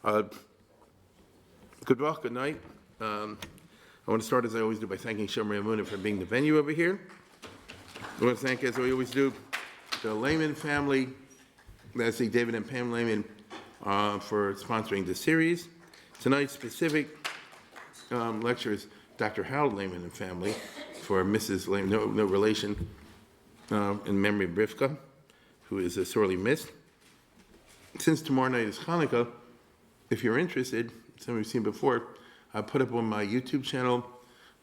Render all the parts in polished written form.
Uh, Good luck, good night. I want to start, as I always do, by thanking Shomer Amunah for being the venue over here. I want to thank, as we always do, the Lehman family, that's the David and Pam Lehman, for sponsoring this series. Tonight's specific lecture is Dr. Harold Lehman and family for Mrs. Lehman, no relation, in memory of Rivka, who is sorely missed. Since tomorrow night is Hanukkah, if you're interested, some of you've seen before, I put up on my YouTube channel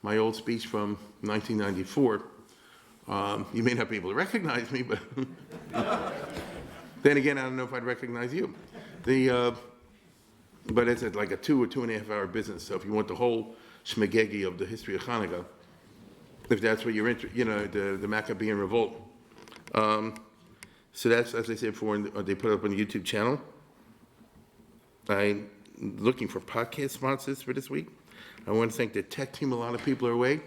my old speech from 1994. You may not be able to recognize me, but then again, I don't know if I'd recognize you. But it's like a 2 or 2.5 hour business. So if you want the whole shmegegi of the history of Hanukkah, if that's what you're interested, the Maccabean revolt. So that's, as I said before, they put it up on the YouTube channel. I'm looking for podcast sponsors for this week. I want to thank the tech team. A lot of people are away.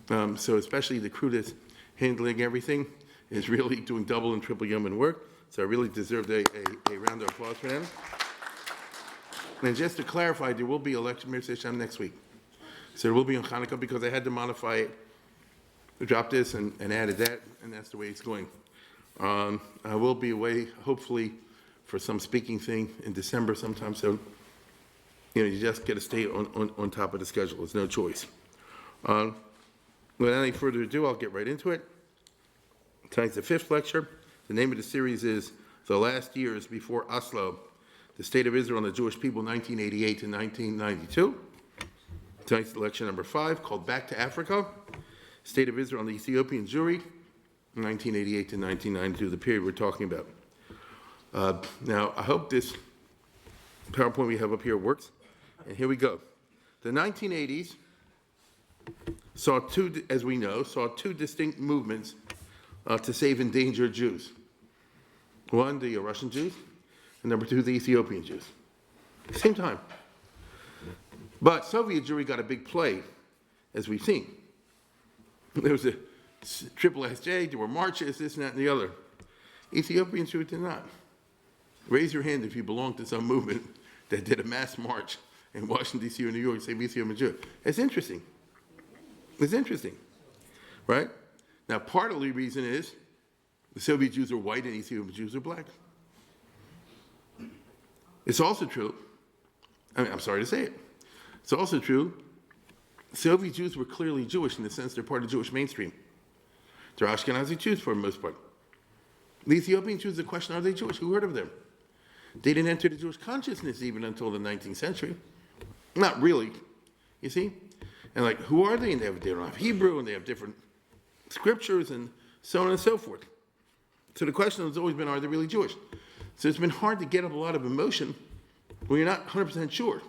So especially the crew that's handling everything is really doing double and triple yeoman work. So I really deserve a round of applause for them. And just to clarify, there will be a lecture Mir next week. So it will be on Hanukkah because I had to modify it, drop this and added that, and that's the way it's going. I will be away, hopefully, for some speaking thing in December sometime, so you just got to stay on top of the schedule. There's no choice. Without any further ado, I'll get right into it. Tonight's the 5th lecture. The name of the series is The Last Years Before Oslo, the State of Israel and the Jewish People, 1988 to 1992. Tonight's lecture number 5, called Back to Africa, State of Israel and the Ethiopian Jewry, 1988 to 1992, the period we're talking about. Now, I hope this PowerPoint we have up here works. And here we go. The 1980s saw two distinct movements to save endangered Jews. One, the Russian Jews, and number 2, the Ethiopian Jews. Same time. But Soviet Jewry got a big play, as we've seen. There was a triple SJ, there were marches, this and that and the other. Ethiopian Jews did not. Raise your hand if you belong to some movement that did a mass march in Washington, D.C. or New York, save Ethiopian Jews. It's interesting. It's interesting, right? Now, part of the reason is the Soviet Jews are white and Ethiopian Jews are black. It's also true, I'm sorry to say it, it's also true, Soviet Jews were clearly Jewish in the sense they're part of the Jewish mainstream. They're Ashkenazi Jews for the most part. The Ethiopian Jews, the question, are they Jewish? Who heard of them? They didn't enter the Jewish consciousness even until the 19th century. Not really, you see? And who are they? And they don't have Hebrew, and they have different scriptures, and so on and so forth. So the question has always been, are they really Jewish? So it's been hard to get up a lot of emotion when you're not 100% sure.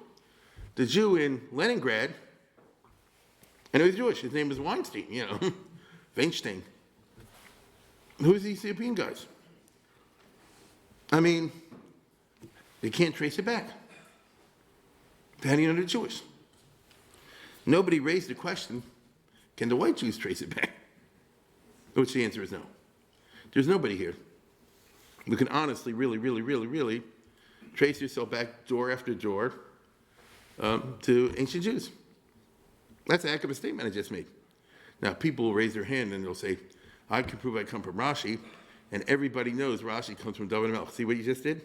The Jew in Leningrad, and he was Jewish, his name was Weinstein, Weinstein. Who's the Ethiopian guys? I mean, they can't trace it back. How do you know they're Jewish? Nobody raised the question, can the white Jews trace it back? Which the answer is no. There's nobody here who can honestly, really trace yourself back door after door to ancient Jews. That's a heck of a statement I just made. Now, people will raise their hand and they'll say, I can prove I come from Rashi, and everybody knows Rashi comes from David Melch. See what you just did?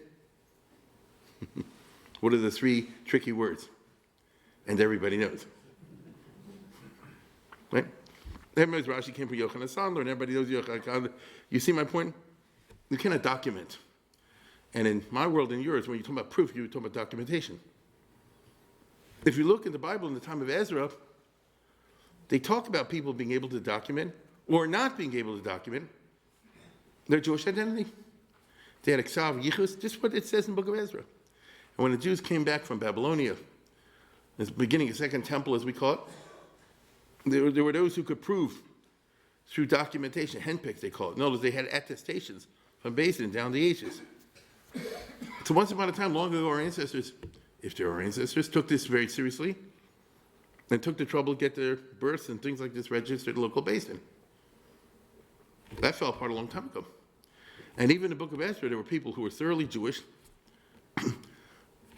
What are the 3 tricky words? And everybody knows. Right? Everybody knows Rashi came from Yochanan Sandler, and everybody knows Yochanan. You see my point? You cannot document. And in my world and yours, when you talk about proof, you talk about documentation. If you look in the Bible in the time of Ezra, they talk about people being able to document or not being able to document their Jewish identity. They had Eksav Yichus, just what it says in the book of Ezra. And when the Jews came back from Babylonia, the beginning of the Second Temple, as we call it, there were those who could prove through documentation, handpicks they call it. In other words, they had attestations from Basin down the ages. So once upon a time, long ago, our ancestors, if they're our ancestors, took this very seriously and took the trouble to get their births and things like this registered at local Basin. That fell apart a long time ago. And even in the book of Esther, there were people who were thoroughly Jewish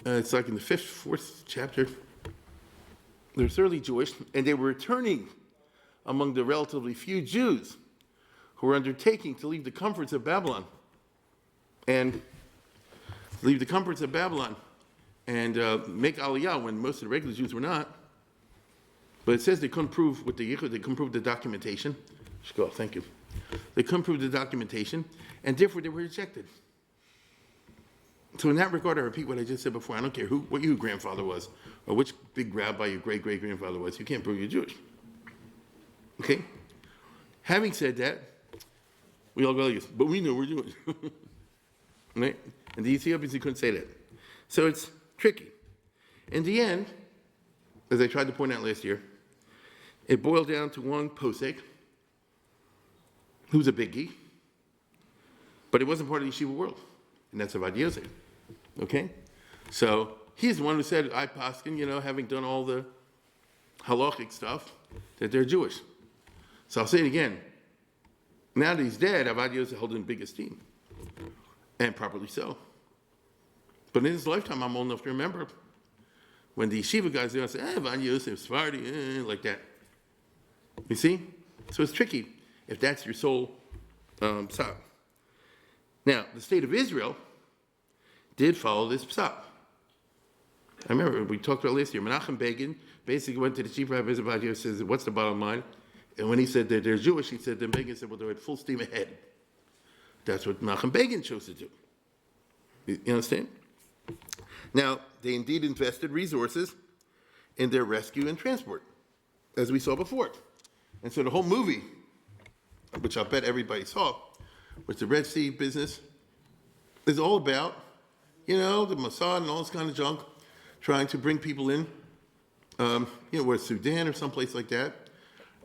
It's like in the fourth chapter. They're thoroughly Jewish, and they were returning among the relatively few Jews who were undertaking to leave the comforts of Babylon and make Aliyah when most of the regular Jews were not. But it says they couldn't prove with the Yichud, they couldn't prove the documentation. Shkoch, thank you. They couldn't prove the documentation, and therefore they were rejected. So in that regard, I repeat what I just said before. I don't care what your grandfather was, or which big rabbi your great-great-grandfather was. You can't prove you're Jewish. Okay? Having said that, we all go like this, but we know we're Jewish. Right? And the Ethiopians, you couldn't say that. So it's tricky. In the end, as I tried to point out last year, it boiled down to one posek, who's a biggie, but it wasn't part of the yeshiva world, and that's Avad Yosef. Okay? So he's the one who said, I paskin, having done all the halachic stuff, that they're Jewish. So I'll say it again. Now that he's dead, Avad Yosef held in big esteem, and properly so. But in his lifetime, I'm old enough to remember when the yeshiva guys say, Avad Yosef, Sephardi, like that. You see? So it's tricky if that's your sole psak. Now, the state of Israel did follow this psak. I remember we talked about last year. Menachem Begin basically went to the chief rabbi of Avad Yosef and says, what's the bottom line? And when he said that they're Jewish, he said, then Begin said, well, they're at full steam ahead. That's what Menachem Begin chose to do. You understand? Now, they indeed invested resources in their rescue and transport, as we saw before. And so the whole movie, which I bet everybody saw, which the Red Sea business, is all about, the Mossad and all this kind of junk, trying to bring people in, where Sudan or someplace like that.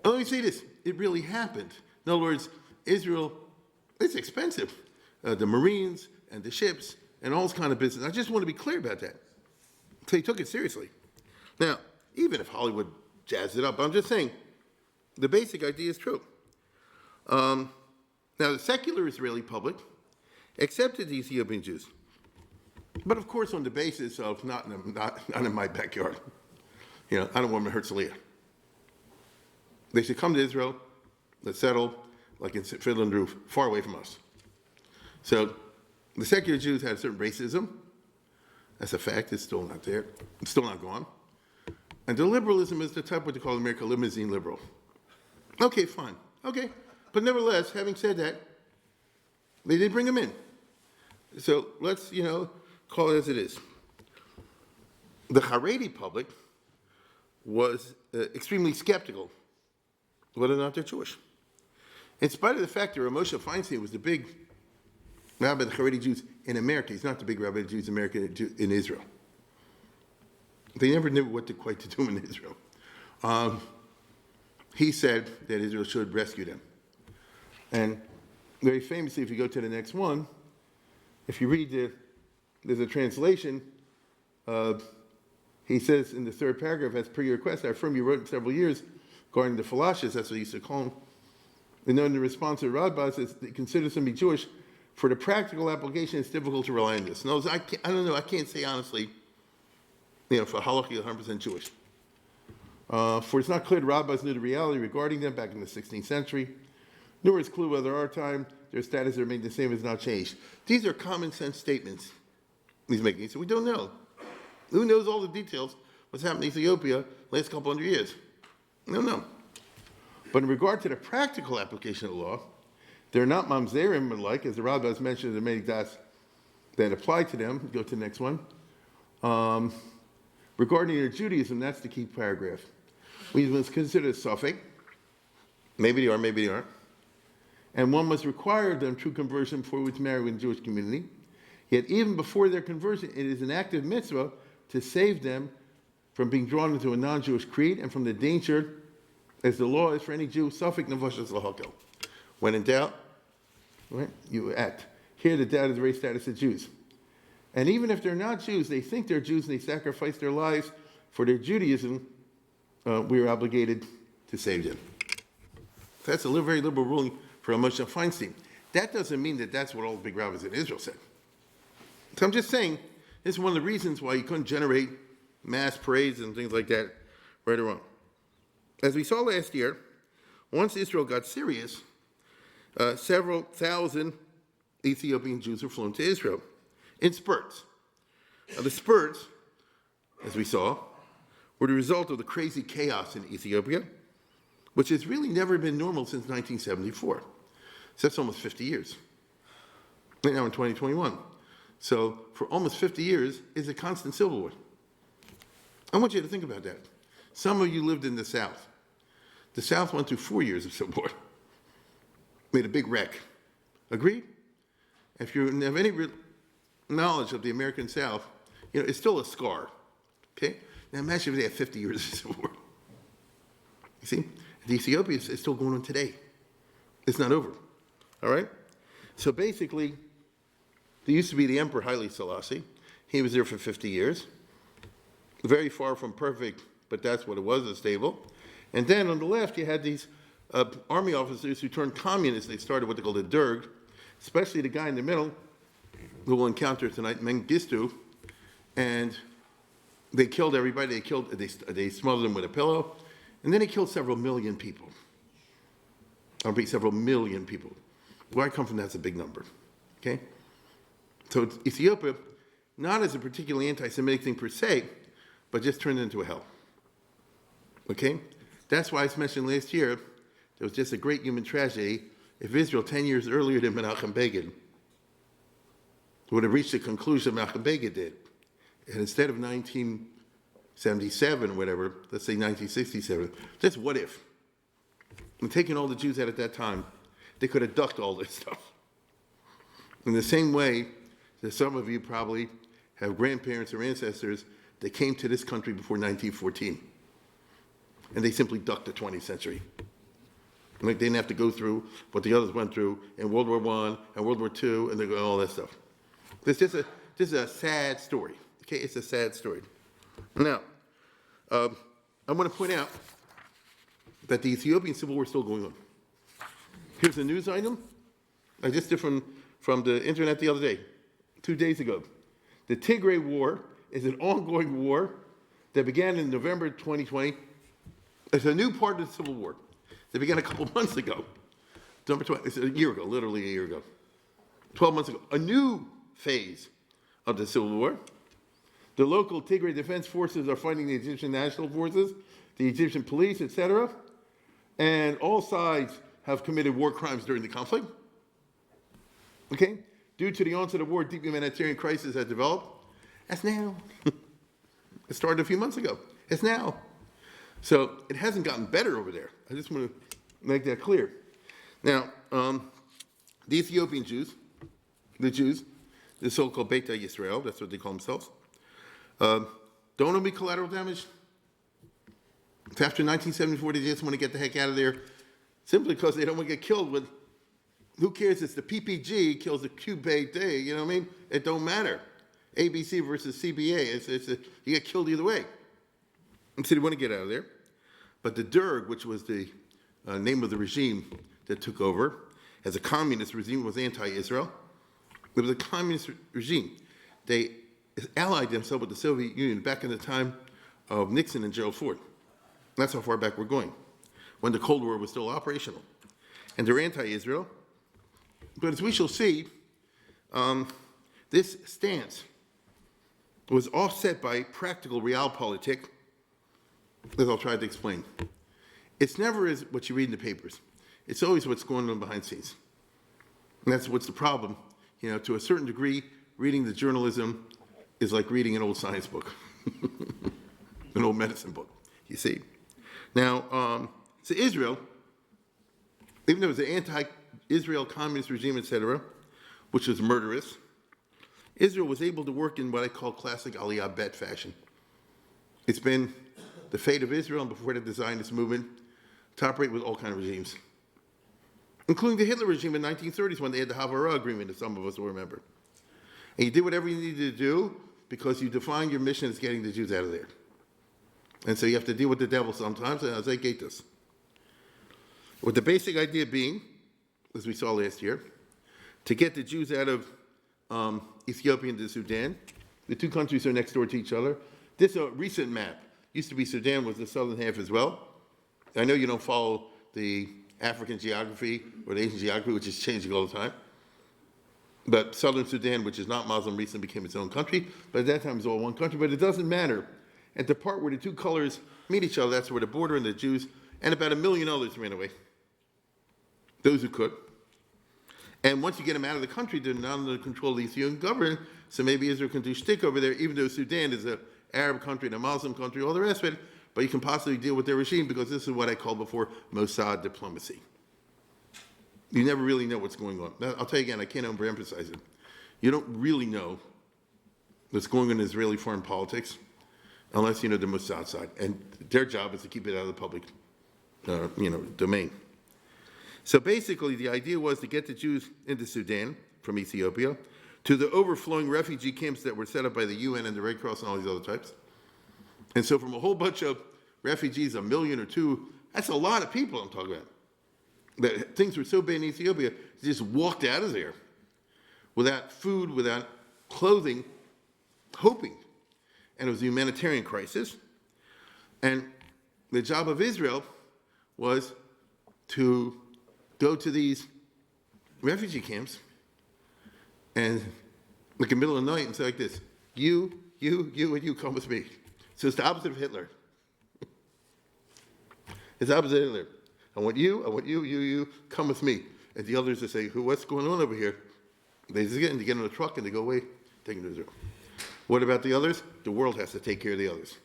And let me say this, it really happened. In other words, Israel, it's expensive. The Marines and the ships and all this kind of business. I just want to be clear about that. So he took it seriously. Now, even if Hollywood jazzed it up, I'm just saying, the basic idea is true. Now, the secular Israeli public accepted the Ethiopian Jews, but of course on the basis of not in my backyard. I don't want them to hurt Herzliya. They should come to Israel, let's settle, like in Fiddler and Roof, far away from us. So the secular Jews had a certain racism. That's a fact. It's still not there. It's still not gone. And the liberalism is the type what they call in America limousine liberal. Okay, fine. Okay. But nevertheless, having said that, they did bring them in. So let's, call it as it is. The Haredi public was extremely skeptical whether or not they're Jewish. In spite of the fact that Moshe Feinstein was the big rabbi of the Haredi Jews in America, he's not the big rabbi of the Jews in America, in Israel. They never knew what quite to do in Israel. He said that Israel should rescue them. And very famously, if you go to the next one, if you read there's a translation, he says in the third paragraph, as per your request, I affirm you wrote in several years, regarding the Falashas, that's what he used to call them. And then the response of Radbaz is they consider them to be Jewish. For the practical application, it's difficult to rely on this. No, I don't know, I can't say honestly, for halakha 100% Jewish. For it's not clear the rabbis knew the reality regarding them back in the 16th century, nor is clear whether our time their status remained the same has not changed. These are common sense statements he's making. So we don't know. Who knows all the details what's happened in Ethiopia last couple hundred years? We don't know. But in regard to the practical application of the law, they're not mamzerim like, as the rabbis mentioned in the Megdas that apply to them. Go to the next one. Regarding their Judaism, that's the key paragraph. We must consider suffix. Maybe they are, maybe they aren't. And one must require them true conversion before we marry with the Jewish community. Yet even before their conversion, it is an active mitzvah to save them from being drawn into a non-Jewish creed and from the danger, as the law is for any Jew, suffix nefashos lahakel. When in doubt, right, you act. Here the doubt is the race status of Jews. And even if they're not Jews, they think they're Jews and they sacrifice their lives for their Judaism, we are obligated to save them. That's a very liberal ruling for Moshe Feinstein. That doesn't mean that that's what all the big rabbis in Israel said. So I'm just saying, This is one of the reasons why you couldn't generate mass parades and things like that right around. As we saw last year, once Israel got serious, several thousand Ethiopian Jews were flown to Israel in spurts. Now, the spurts, as we saw, were the result of the crazy chaos in Ethiopia, which has really never been normal since 1974. So that's almost 50 years. Right now in 2021. So for almost 50 years, it's a constant civil war. I want you to think about that. Some of you lived in the South. The South went through 4 years of civil war. Made a big wreck. Agree? If you have any knowledge of the American South, you know, it's still a scar. Okay? Now imagine if they had 50 years of civil war. You see? The Ethiopia is still going on today. It's not over. All right? So basically, there used to be the Emperor Haile Selassie. He was there for 50 years. Very far from perfect, but that's what it was, stable. And then on the left, you had these army officers who turned communist. They started what they called the Derg, especially the guy in the middle, who we'll encounter tonight, Mengistu. And they killed everybody. They smothered them with a pillow. And then they killed several million people. I'll repeat, several million people. Where I come from, that's a big number. Okay? So Ethiopia, not as a particularly anti-Semitic thing per se, but just turned into a hell. Okay? That's why I mentioned last year, there was just a great human tragedy if Israel 10 years earlier than Menachem Begin would have reached the conclusion Menachem Begin did. And instead of 1977 or whatever, let's say 1967, just what if? And taking all the Jews out at that time, they could have ducked all this stuff. In the same way that some of you probably have grandparents or ancestors that came to this country before 1914. And they simply ducked the 20th century. Like they didn't have to go through what the others went through in World War I and World War II and all that stuff. This is a sad story. Okay, it's a sad story. Now, I want to point out that the Ethiopian Civil War is still going on. Here's a news item I just did from the internet the other day, 2 days ago. The Tigray War is an ongoing war that began in November 2020. It's a new part of the Civil War that began a couple months ago. It's a year ago, literally a year ago. 12 months ago. A new phase of the Civil War. The local Tigray Defense Forces are fighting the Egyptian National Forces, the Egyptian police, etc. And all sides have committed war crimes during the conflict. Okay? Due to the onset of war, deep humanitarian crisis has developed. That's now. It started a few months ago. It's now. So it hasn't gotten better over there. I just want to make that clear. Now, the Ethiopian Jews, the so-called Beta Yisrael, that's what they call themselves, don't want to be collateral damage. After 1974, they just want to get the heck out of there simply because they don't want to get killed with, who cares? It's the PPG kills the Q-Beta, you know what I mean? It don't matter. ABC versus CBA, you get killed either way. And so they want to get out of there. But the Derg, which was the name of the regime that took over, as a communist regime, was anti-Israel. It was a communist regime. They allied themselves with the Soviet Union back in the time of Nixon and Gerald Ford. That's how far back we're going, when the Cold War was still operational. And they're anti-Israel. But as we shall see, this stance was offset by practical realpolitik, as I'll try to explain. It's never as what you read in the papers. It's always what's going on behind the scenes. And that's what's the problem. You know, to a certain degree, reading the journalism is like reading an old science book, an old medicine book, you see. Now, so Israel, even though it was an anti-Israel communist regime, etc., which was murderous, Israel was able to work in what I call classic Aliyah Bet fashion. It's been the fate of Israel, and before they designed this movement, to operate with all kinds of regimes, including the Hitler regime in the 1930s when they had the Havara agreement, that some of us will remember. And you did whatever you needed to do because you defined your mission as getting the Jews out of there. And so you have to deal with the devil sometimes, and as I get this. With the basic idea being, as we saw last year, to get the Jews out of Ethiopia into Sudan, The two countries are next door to each other. This is a recent map. Used to be Sudan was the southern half as well. I know you don't follow the African geography or the Asian geography, which is changing all the time. But southern Sudan, which is not Muslim, recently became its own country. But at that time, it was all one country. But it doesn't matter. At the part where the two colors meet each other, that's where the border and the Jews and about 1 million others ran away. Those who could. And once you get them out of the country, they're not under the control of the Ethiopian government. So maybe Israel can do shtick over there, even though Sudan is an Arab country and a Muslim country, all the rest of it. But you can possibly deal with their regime because this is what I called before Mossad diplomacy. You never really know what's going on. I'll tell you again, I can't overemphasize it. You don't really know what's going on in Israeli foreign politics unless you know the Mossad side. And their job is to keep it out of the public domain. So basically, the idea was to get the Jews into Sudan from Ethiopia to the overflowing refugee camps that were set up by the UN and the Red Cross and all these other types. And so from a whole bunch of refugees, 1 million or 2, that's a lot of people I'm talking about. That things were so bad in Ethiopia, they just walked out of there without food, without clothing, hoping. And it was a humanitarian crisis. And the job of Israel was to go to these refugee camps and like in the middle of the night and say like this, you, and you come with me. So it's the opposite of Hitler. It's the opposite of Hitler. I want you, come with me. And the others will say, what's going on over here? They just get in the truck and they go away, take them to Israel. What about the others? The world has to take care of the others.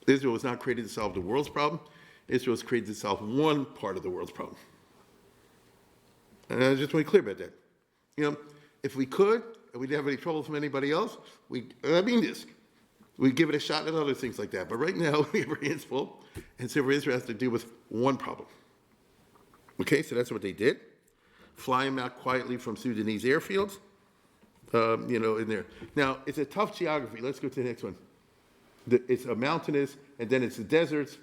Israel was not created to solve the world's problem. Israel was created to solve one part of the world's problem. And I just want to be clear about that. If we could, and we didn't have any trouble from anybody else, we'd give it a shot at other things like that. But right now, we have our hands full, and so Israel has to deal with one problem. Okay, so that's what they did. Fly them out quietly from Sudanese airfields, in there. Now, it's a tough geography. Let's go to the next one. It's a mountainous, and then it's the deserts,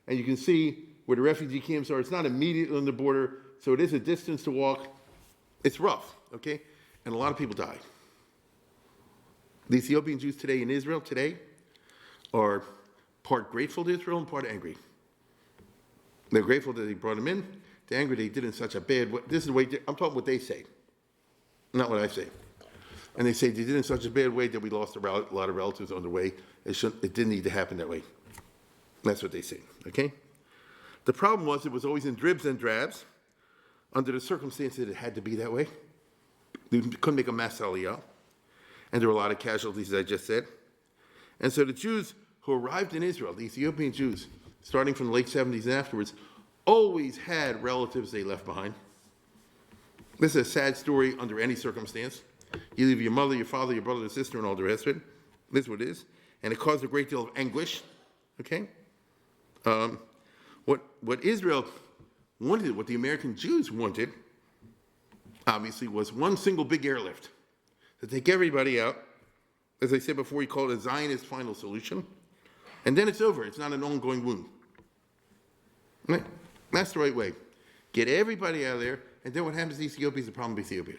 and you can see where the refugee camps are. It's not immediately on the border, so it is a distance to walk. It's rough, okay? And a lot of people die. The Ethiopian Jews today in Israel are part grateful to Israel and part angry. They're grateful that they brought them in. They're angry they did it in such a bad way. This is the way, I'm talking what they say, not what I say. And they say they did it in such a bad way that we lost a lot of relatives on the way. It didn't need to happen that way. That's what they say, okay? The problem was it was always in dribs and drabs. Under the circumstances, it had to be that way. They couldn't make a mass aliyah. And there were a lot of casualties, as I just said. And so the Jews who arrived in Israel, the Ethiopian Jews, starting from the late 70s and afterwards, always had relatives they left behind. This is a sad story under any circumstance. You leave your mother, your father, your brother, your sister, and all the rest of it. This is what it is. And it caused a great deal of anguish. Okay? What Israel wanted, what the American Jews wanted, obviously, was one single big airlift to take everybody out. As I said before, he called it a Zionist final solution. And then it's over. It's not an ongoing wound. Right? That's the right way. Get everybody out of there, and then what happens to Ethiopia is the problem of Ethiopia.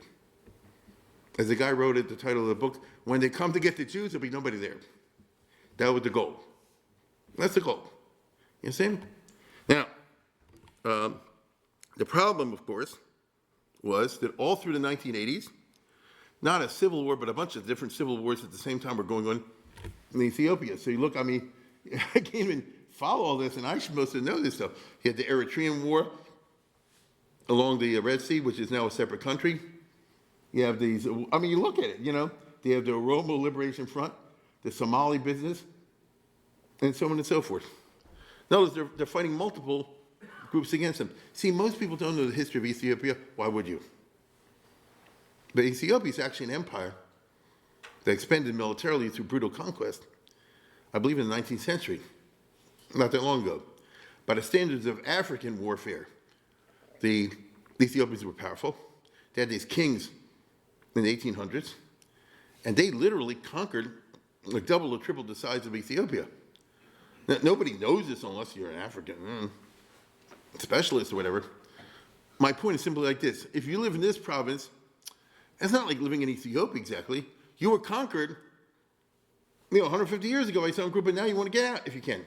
As the guy wrote at the title of the book, when they come to get the Jews, there'll be nobody there. That was the goal. That's the goal. You understand? Now, the problem, of course, was that all through the 1980s, not a civil war, but a bunch of different civil wars at the same time were going on in Ethiopia. So you look, I can't even follow all this, and I should most know this stuff. You had the Eritrean War along the Red Sea, which is now a separate country. You have these, you look at it, They have the Oromo Liberation Front, the Somali business, and so on and so forth. Notice they're fighting multiple groups against them. See, most people don't know the history of Ethiopia. Why would you? But Ethiopia is actually an empire that expanded militarily through brutal conquest, I believe in the 19th century, not that long ago. By the standards of African warfare, the Ethiopians were powerful. They had these kings in the 1800s, and they literally conquered like double or triple the size of Ethiopia. Now, nobody knows this unless you're an African specialist or whatever. My point is simply like this. If you live in this province, it's not like living in Ethiopia exactly. You were conquered 150 years ago, I saw a group, but now you want to get out if you can.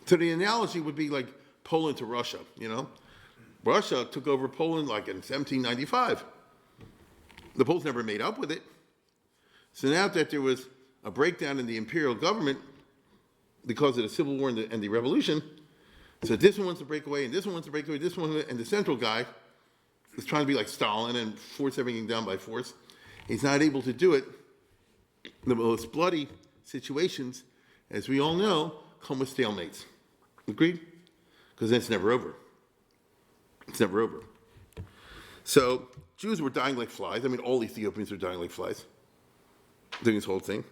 So the analogy would be like Poland to Russia, Russia took over Poland like in 1795. The Poles never made up with it. So now that there was a breakdown in the imperial government because of the Civil War and the Revolution, so this one wants to break away, and this one wants to break away, this one, and the central guy is trying to be like Stalin and force everything down by force. He's not able to do it. The most bloody situations, as we all know, come with stalemates. Agreed? Because then it's never over. It's never over. So Jews were dying like flies. All Ethiopians were dying like flies doing this whole thing.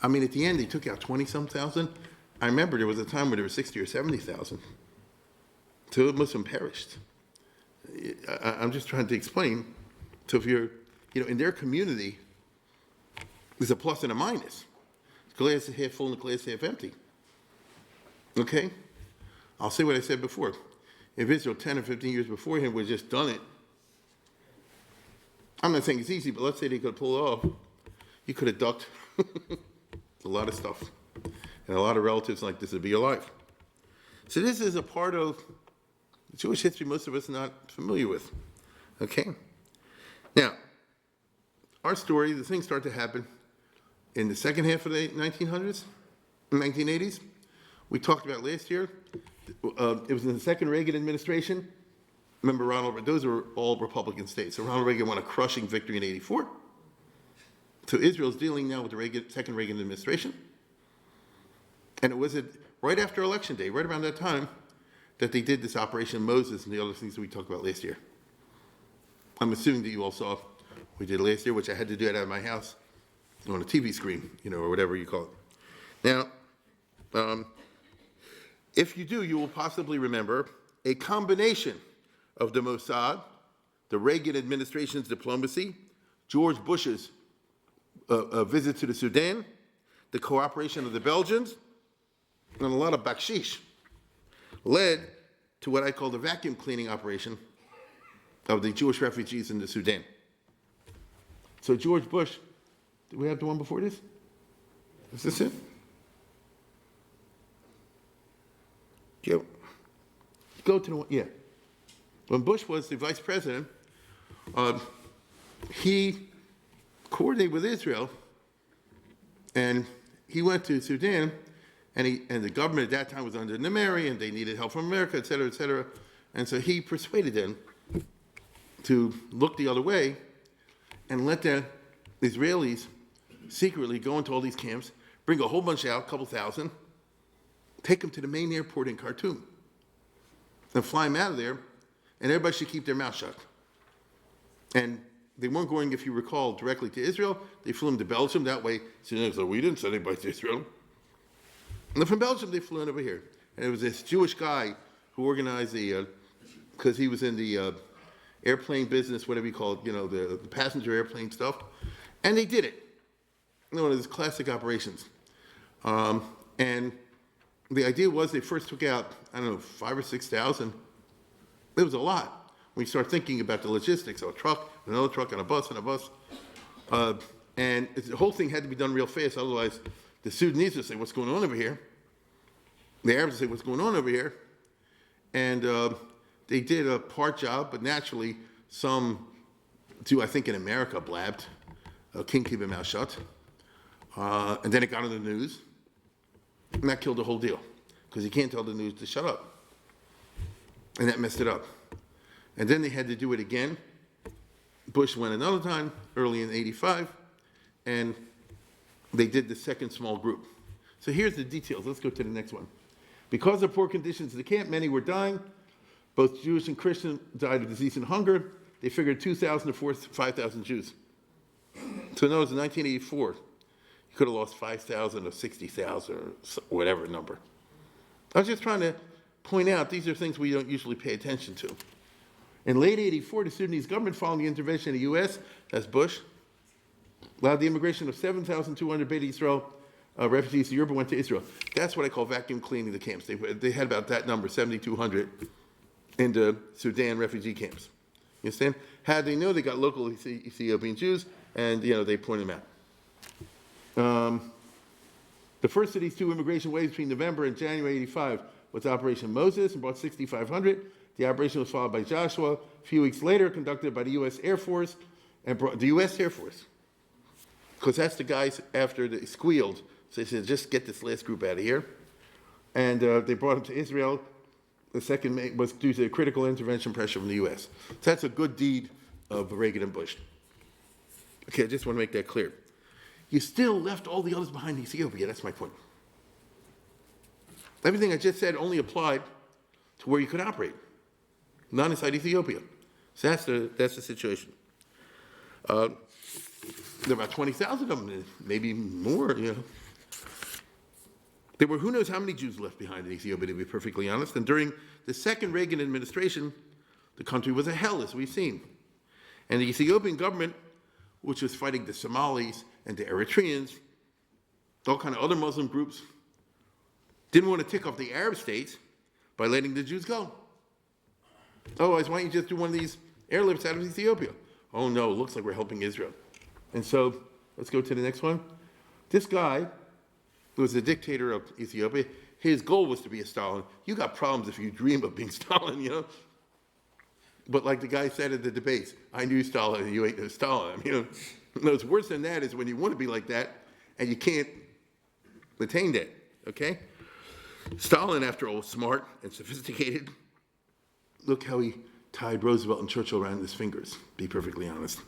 At the end, they took out 20-some thousand. I remember there was a time where there were 60 or 70,000. So most of them perished. I'm just trying to explain. So if you're, in their community, there's a plus and a minus. The glass is half full and the glass is half empty. Okay? I'll say what I said before. If Israel 10 or 15 years beforehand would have just done it, I'm not saying it's easy, but let's say they could pull it off. You could have ducked a lot of stuff. And a lot of relatives like this would be alive. So this is a part of Jewish history most of us are not familiar with. Okay? Now, our story, the things start to happen in the second half of the 1980s. We talked about last year. It was in the second Reagan administration. Remember, those were all Republican states. So Ronald Reagan won a crushing victory in 84. So Israel's dealing now with the second Reagan administration. And it was right after Election Day, right around that time, that they did this Operation Moses and the other things that we talked about last year. I'm assuming that you all saw we did last year, which I had to do it out of my house on a TV screen, or whatever you call it. Now, if you do, you will possibly remember a combination of the Mossad, the Reagan administration's diplomacy, George Bush's visit to the Sudan, the cooperation of the Belgians, and a lot of bakshish, led to what I call the vacuum cleaning operation of the Jewish refugees in the Sudan. So George Bush, do we have the one before this? Is this it? Go to the one, yeah. When Bush was the vice president, he coordinated with Israel, and he went to Sudan, and the government at that time was under Nemeri, and they needed help from America, et cetera, et cetera. And so he persuaded them to look the other way and let the Israelis secretly go into all these camps, bring a whole bunch out, a couple thousand, take them to the main airport in Khartoum, and fly them out of there, and everybody should keep their mouth shut. And they weren't going, if you recall, directly to Israel. They flew them to Belgium. That way, so we didn't send anybody to Israel. And then from Belgium, they flew in over here. And it was this Jewish guy who organized because he was in the airplane business, whatever you call it, the passenger airplane stuff. And they did it. One of those classic operations. And the idea was they first took out, 5,000 or 6,000. It was a lot. When you start thinking about the logistics of a truck, another truck, and a bus, and the whole thing had to be done real fast, otherwise the Sudanese would say, what's going on over here? The Arabs would say, what's going on over here? And they did a part job, but naturally some, I think in America, blabbed. King keep his mouth shut. And then it got on the news, and that killed the whole deal, because you can't tell the news to shut up. And that messed it up. And then they had to do it again. Bush went another time, early in 85, and they did the second small group. So here's the details. Let's go to the next one. Because of poor conditions in the camp, many were dying. Both Jewish and Christians died of disease and hunger. They figured 2,000 to 5,000 Jews. So in other words, in 1984, you could have lost 5,000 or 60,000 or whatever number. I was just trying to point out these are things we don't usually pay attention to. In late 84, the Sudanese government, following the intervention of the U.S., that's Bush, allowed the immigration of 7,200 Beit Israel refugees to Europe and went to Israel. That's what I call vacuum cleaning the camps. They had about that number, 7,200, in the Sudan refugee camps. You understand? How they know they got local Ethiopian Jews, and they point them out. The first of these two immigration waves between November and January 85 was Operation Moses and brought 6,500. The operation was followed by Joshua, a few weeks later, conducted by the U.S. Air Force, and brought the U.S. Air Force. Because that's the guys after they squealed. So they said, just get this last group out of here. And they brought them to Israel. The second was due to critical intervention pressure from the U.S. So that's a good deed of Reagan and Bush. Okay, I just want to make that clear. You still left all the others behind in Ethiopia. That's my point. Everything I just said only applied to where you could operate, not inside Ethiopia. So that's the situation. There are about 20,000 of them, maybe more, you know. There were who knows how many Jews left behind in Ethiopia, to be perfectly honest. And during the second Reagan administration, the country was a hell, as we've seen. And the Ethiopian government, which was fighting the Somalis and the Eritreans, all kind of other Muslim groups, didn't want to tick off the Arab states by letting the Jews go. Otherwise, why don't you just do one of these airlifts out of Ethiopia? Oh no, it looks like we're helping Israel. And so, let's go to the next one. This guy, who was the dictator of Ethiopia, his goal was to be a Stalin. You got problems if you dream of being Stalin, you know? But like the guy said at the debates, I knew Stalin and you ain't no Stalin. You know, what's worse than that is when you want to be like that and you can't attain that, okay? Stalin, after all, was smart and sophisticated. Look how he tied Roosevelt and Churchill around his fingers, be perfectly honest.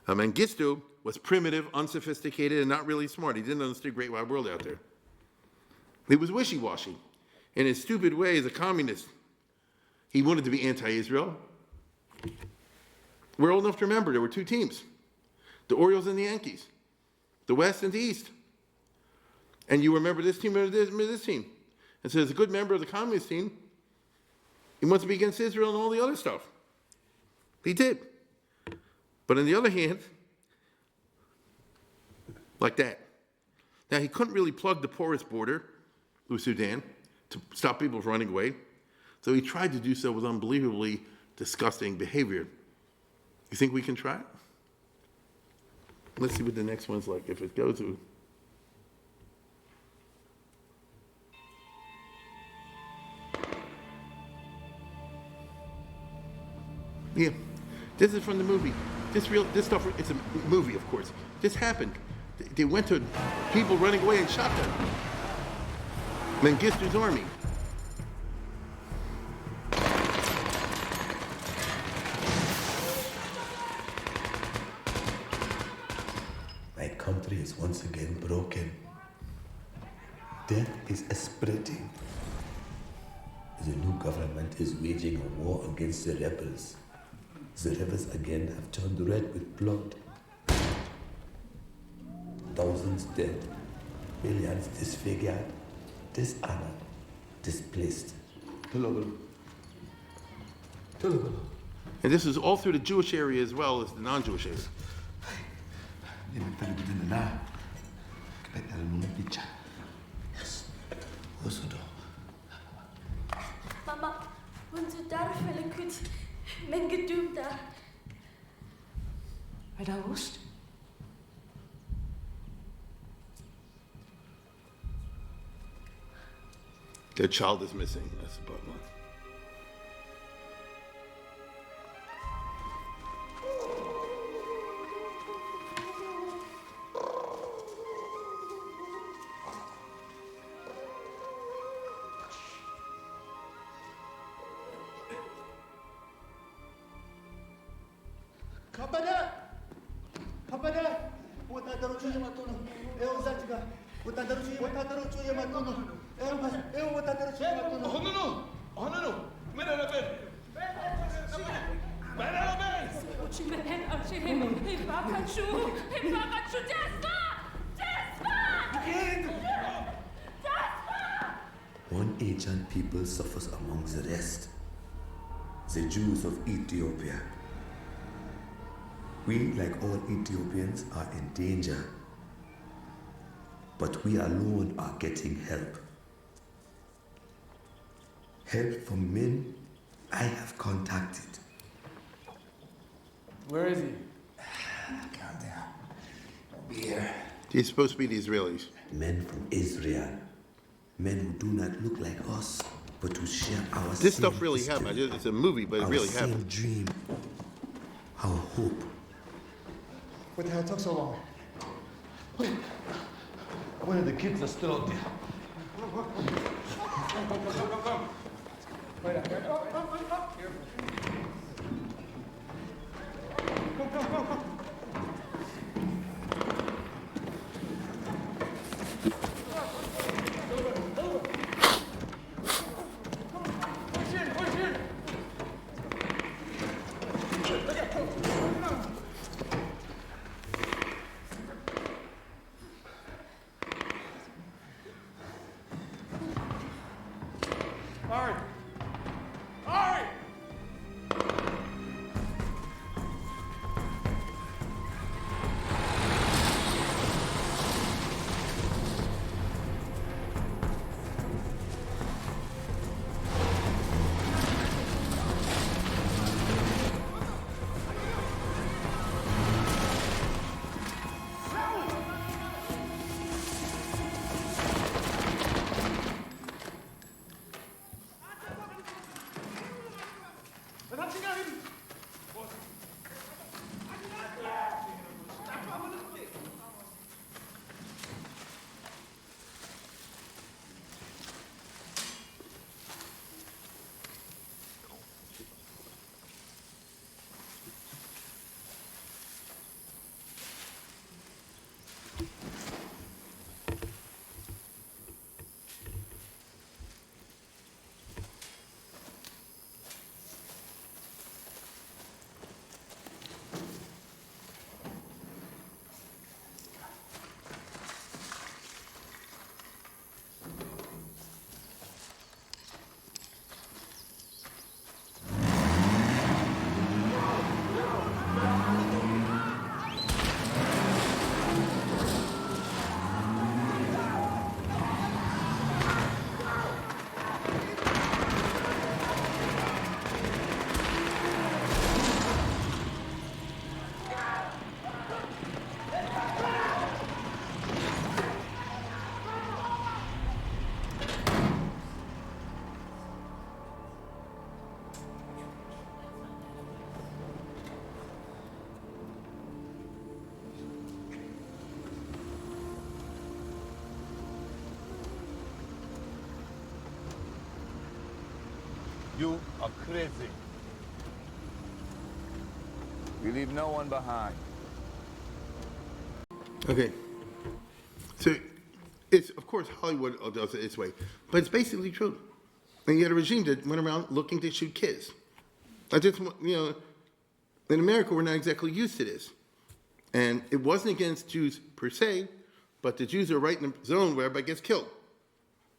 Mengistu was primitive, unsophisticated, and not really smart. He didn't understand the great wide world out there. He was wishy-washy. In his stupid way as a communist, he wanted to be anti-Israel. We're old enough to remember there were two teams, the Orioles and the Yankees, the West and the East. And you remember this team or this team. And so as a good member of the communist team, he wants to be against Israel and all the other stuff. He did. But on the other hand, like that. Now, he couldn't really plug the porous border with Sudan to stop people from running away. So he tried to do so with unbelievably disgusting behavior. You think we can try it? Let's see what the next one's like. If it goes to... Yeah, this is from the movie. This stuff, it's a movie, of course. This happened. They went to people running away and shot them. Mengistu's army. My country is once again broken. Death is spreading. The new government is waging a war against the rebels. The rebels again have turned red with blood. Thousands dead, millions disfigured, dishonored, displaced. And this is all through the Jewish area as well as the non-Jewish area. Mama, unser Darfele kut men gedoomt daar. Bij de oost? Their child is missing. That's the bottom line. One ancient people suffers among the rest, the Jews of Ethiopia. We, like all Ethiopians, are in danger, but we alone are getting help. Help from men I have contacted. Where is he? Calm down. Be here. They're supposed to be the Israelis. Men from Israel. Men who do not look like us, but who share our This same stuff really history, happened. It's a movie, but it our really same happened. dream, our hope. What the hell took so long? Wait. One of the kids are still out there. Come. Wait up. Come. Push in. All right. You are crazy. We leave no one behind. Okay. So, it's, of course, Hollywood does it its way, but it's basically true. And you had a regime that went around looking to shoot kids. I just, in America, we're not exactly used to this. And it wasn't against Jews per se, but the Jews are right in the zone where everybody gets killed.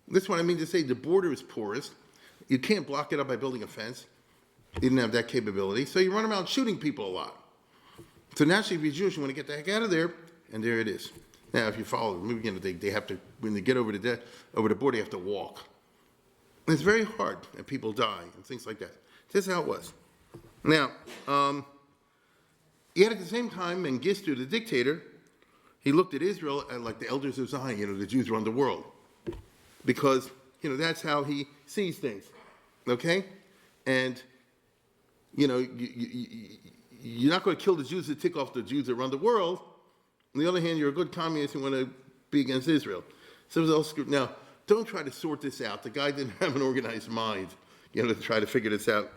This is what I mean to say. The border is porous. You can't block it up by building a fence. You didn't have that capability. So you run around shooting people a lot. So naturally, if you're Jewish, you want to get the heck out of there, and there it is. Now, if you follow them, they have to, when they get over the border, they have to walk. And it's very hard, and people die, and things like that. This is how it was. Now, yet at the same time, Mengistu, the dictator, he looked at Israel like the elders of Zion, the Jews run the world. Because, that's how he sees things, okay? And, you're not going to kill the Jews to tick off the Jews that run the world. On the other hand, you're a good communist and want to be against Israel. So it was all screwed. Now, don't try to sort this out. The guy didn't have an organized mind, to try to figure this out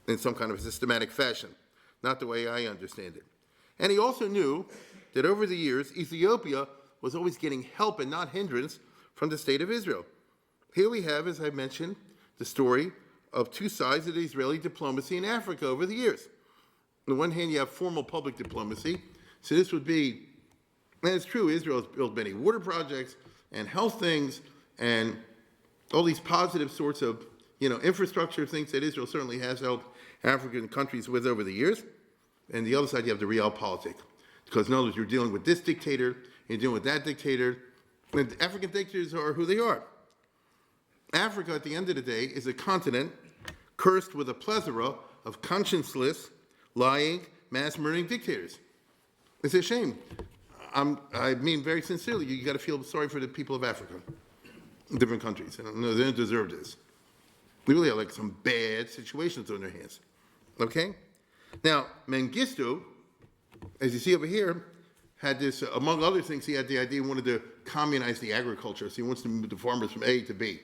in some kind of a systematic fashion. Not the way I understand it. And he also knew that over the years, Ethiopia was always getting help and not hindrance from the state of Israel. Here we have, as I mentioned, the story of two sides of the Israeli diplomacy in Africa over the years. On the one hand, you have formal public diplomacy. So this would be, and it's true, Israel has built many water projects and health things and all these positive sorts of, infrastructure things that Israel certainly has helped African countries with over the years. And the other side, you have the realpolitik. Because in other words, you're dealing with this dictator, you're dealing with that dictator, and African dictators are who they are. Africa, at the end of the day, is a continent cursed with a plethora of conscienceless, lying, mass-murdering dictators. It's a shame. I mean very sincerely, you got to feel sorry for the people of Africa, different countries. And no, they don't deserve this. We really have like some bad situations on their hands. Okay? Now, Mengistu, as you see over here, had this, among other things, he had the idea he wanted to communize the agriculture. So he wants to move the farmers from A to B.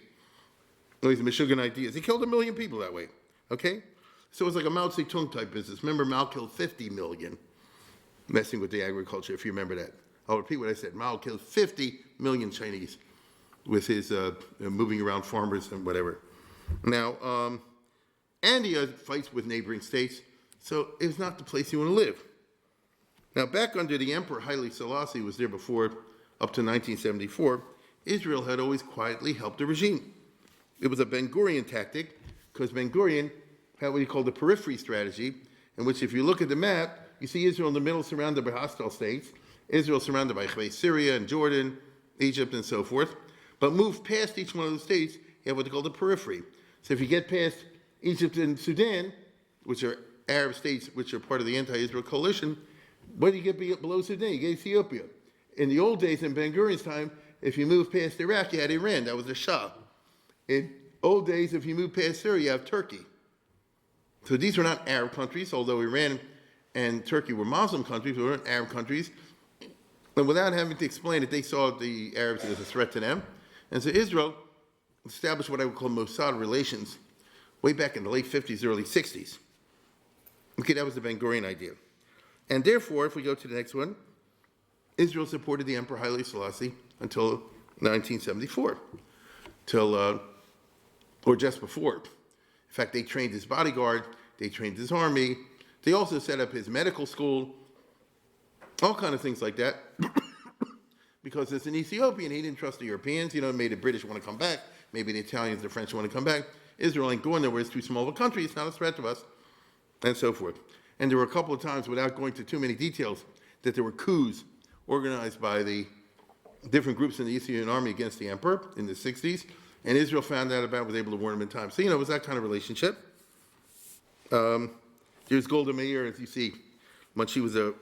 These Michigan ideas. He killed 1 million people that way. Okay? So it was like a Mao Zedong type business. Remember, Mao killed 50 million messing with the agriculture, if you remember that. I'll repeat what I said. Mao killed 50 million Chinese with his moving around farmers and whatever. Now, India fights with neighboring states, so it's not the place you want to live. Now, back under the Emperor Haile Selassie, who was there before, up to 1974, Israel had always quietly helped the regime. It was a Ben-Gurion tactic, because Ben-Gurion had what he called the periphery strategy, in which if you look at the map, you see Israel in the middle surrounded by hostile states, Israel surrounded by Syria and Jordan, Egypt, and so forth. But move past each one of those states, you have what they call the periphery. So if you get past Egypt and Sudan, which are Arab states which are part of the anti-Israel coalition, what do you get below Sudan? You get Ethiopia. In the old days, in Ben-Gurion's time, if you move past Iraq, you had Iran. That was the Shah. In old days, if you move past Syria, you have Turkey. So these were not Arab countries, although Iran and Turkey were Muslim countries, they weren't Arab countries. And without having to explain it, they saw the Arabs as a threat to them. And so Israel established what I would call Mossad relations way back in the late 50s, early 60s. Okay, that was the Ben-Gurion idea. And therefore, if we go to the next one, Israel supported the Emperor Haile Selassie until 1974, or just before. In fact, they trained his bodyguard, they trained his army, they also set up his medical school, all kind of things like that. Because as an Ethiopian, he didn't trust the Europeans, maybe the British want to come back, maybe the Italians, the French want to come back. Israel ain't going nowhere, it's too small of a country, it's not a threat to us, and so forth. And there were a couple of times, without going into too many details, that there were coups organized by the different groups in the Ethiopian army against the emperor in the 60s, and Israel found out about it, was able to warn them in time. So, it was that kind of relationship. There's Golda Meir, as you see, when she was a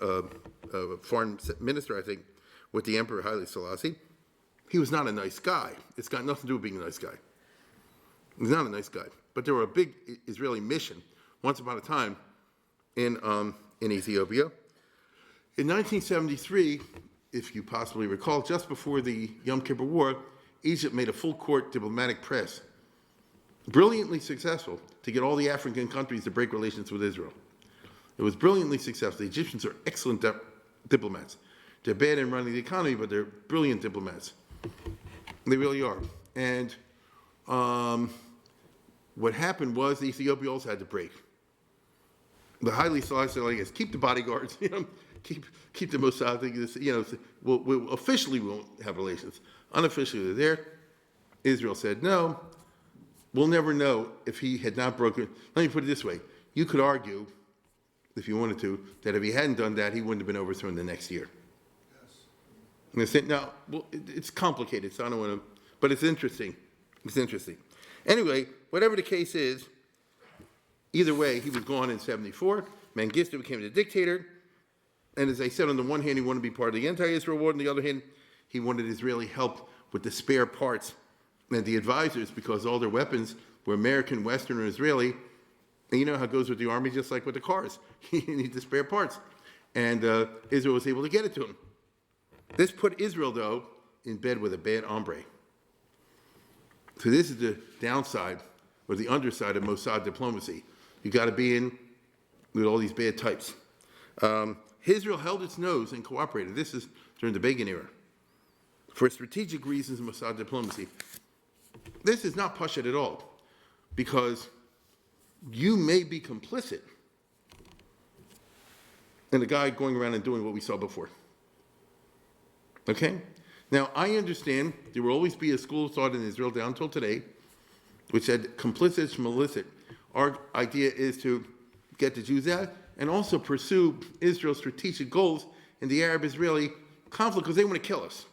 foreign minister, I think, with the Emperor Haile Selassie. He was not a nice guy. It's got nothing to do with being a nice guy. He's not a nice guy. But there were a big Israeli mission, once upon a time, in Ethiopia. In 1973, if you possibly recall, just before the Yom Kippur War, Egypt made a full-court diplomatic press, brilliantly successful, to get all the African countries to break relations with Israel. It was brilliantly successful. The Egyptians are excellent diplomats. They're bad in running the economy, but they're brilliant diplomats. They really are. And what happened was Ethiopia also had to break. The Haile Selassie, like, is keep the bodyguards, keep the Mossad thing, we'll officially we won't have relations. Unofficially, they're there. Israel said, no, we'll never know if he had not broken. Let me put it this way. You could argue, if you wanted to, that if he hadn't done that, he wouldn't have been overthrown the next year. Yes. Now, it's complicated, so I don't want to, but it's interesting. It's interesting. Anyway, whatever the case is, either way, he was gone in 74. Mengistu became the dictator. And as I said, on the one hand, he wanted to be part of the anti-Israel war. On the other hand, he wanted Israeli help with the spare parts and the advisors, because all their weapons were American, Western, and Israeli. And you know how it goes with the army, just like with the cars. You need the spare parts. And Israel was able to get it to him. This put Israel, though, in bed with a bad hombre. So this is the downside, or the underside of Mossad diplomacy. You got to be in with all these bad types. Israel held its nose and cooperated. This is during the Begin era. For strategic reasons, Mossad diplomacy. This is not Pashut at all, because you may be complicit in the guy going around and doing what we saw before. Okay? Now, I understand there will always be a school of thought in Israel down until today, which said complicit, malicit. Our idea is to get the Jews out and also pursue Israel's strategic goals in the Arab-Israeli conflict, because they want to kill us.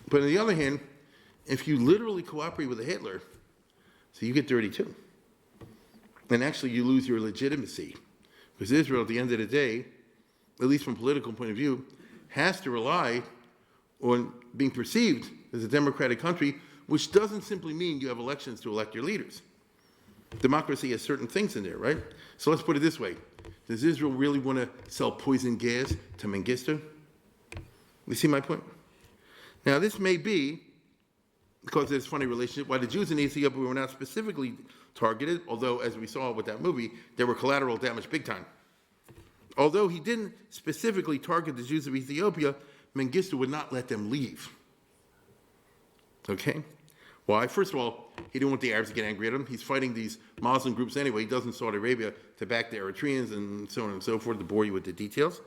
But on the other hand, if you literally cooperate with a Hitler, so you get dirty too. And actually you lose your legitimacy. Because Israel, at the end of the day, at least from a political point of view, has to rely on being perceived as a democratic country, which doesn't simply mean you have elections to elect your leaders. Democracy has certain things in there, right? So let's put it this way. Does Israel really want to sell poison gas to Mengistu? You see my point? Now, this may be because there's a funny relationship. Why the Jews in Ethiopia were not specifically targeted, although, as we saw with that movie, there were collateral damage big time. Although he didn't specifically target the Jews of Ethiopia, Mengistu would not let them leave. Okay? Why? First of all, he didn't want the Arabs to get angry at him. He's fighting these Muslim groups anyway. He doesn't Saudi Arabia to back the Eritreans and so on and so forth, to bore you with the details.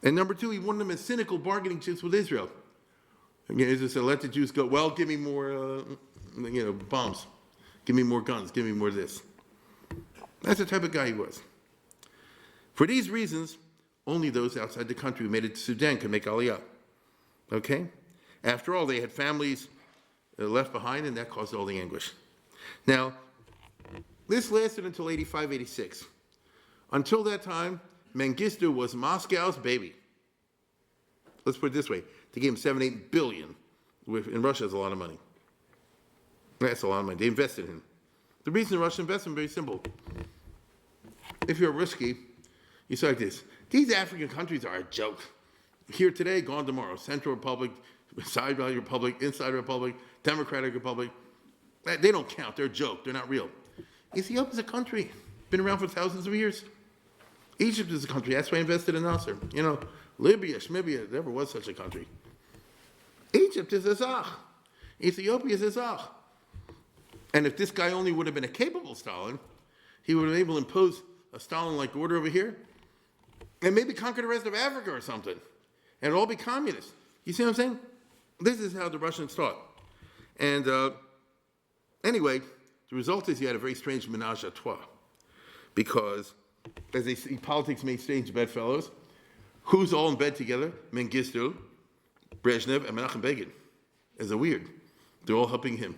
And number two, he wanted them as cynical bargaining chips with Israel. Again, Israel said, let the Jews go. Well, give me more, bombs. Give me more guns. Give me more of this. That's the type of guy he was. For these reasons, only those outside the country who made it to Sudan could make Aliyah. Okay? After all, they had families left behind, and that caused all the anguish. Now, this lasted until 85, 86. Until that time, Mengistu was Moscow's baby. Let's put it this way. They gave him 7-8 billion. In Russia, that's a lot of money. That's a lot of money. They invested in him. The reason the Russian investment is very simple. If you're risky, you say like this. These African countries are a joke. Here today, gone tomorrow. Central Republic, Side Valley Republic, Inside Republic, Democratic Republic. They don't count. They're a joke. They're not real. Ethiopia is a country. Been around for thousands of years. Egypt is a country. That's why I invested in Nasser. Libya, Shmibia, there never was such a country. Egypt is a Zach. Ethiopia is a Zach. And if this guy only would have been a capable Stalin, he would have been able to impose a Stalin-like order over here and maybe conquer the rest of Africa or something. And all be communist. You see what I'm saying? This is how the Russians thought. And anyway, the result is you had a very strange menage a trois. Because, as they see, politics makes strange bedfellows. Who's all in bed together? Mengistu, Brezhnev, and Menachem Begin. Is it weird? They're all helping him.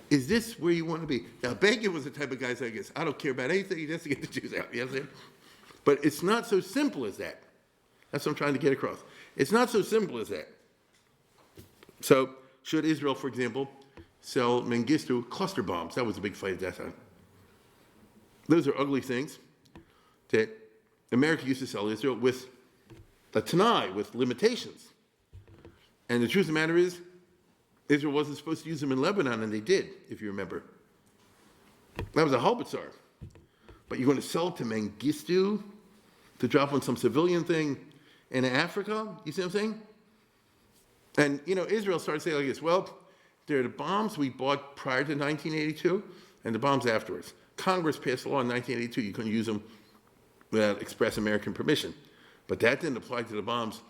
Is this where you want to be? Now, Begin was the type of guy that goes, I don't care about anything, he has to get the Jews out. You know what I'm saying? But it's not so simple as that. That's what I'm trying to get across. It's not so simple as that. So, should Israel, for example, sell Mengistu cluster bombs? That was a big fight at that time. Those are ugly things that America used to sell Israel with a Tanai, with limitations. And the truth of the matter is, Israel wasn't supposed to use them in Lebanon, and they did, if you remember. That was a howitzer. But you're going to sell it to Mengistu to drop on some civilian thing in Africa? You see what I'm saying? And, Israel started saying like this, well, there are the bombs we bought prior to 1982 and the bombs afterwards. Congress passed a law in 1982, you couldn't use them without express American permission. But that didn't apply to the bombs.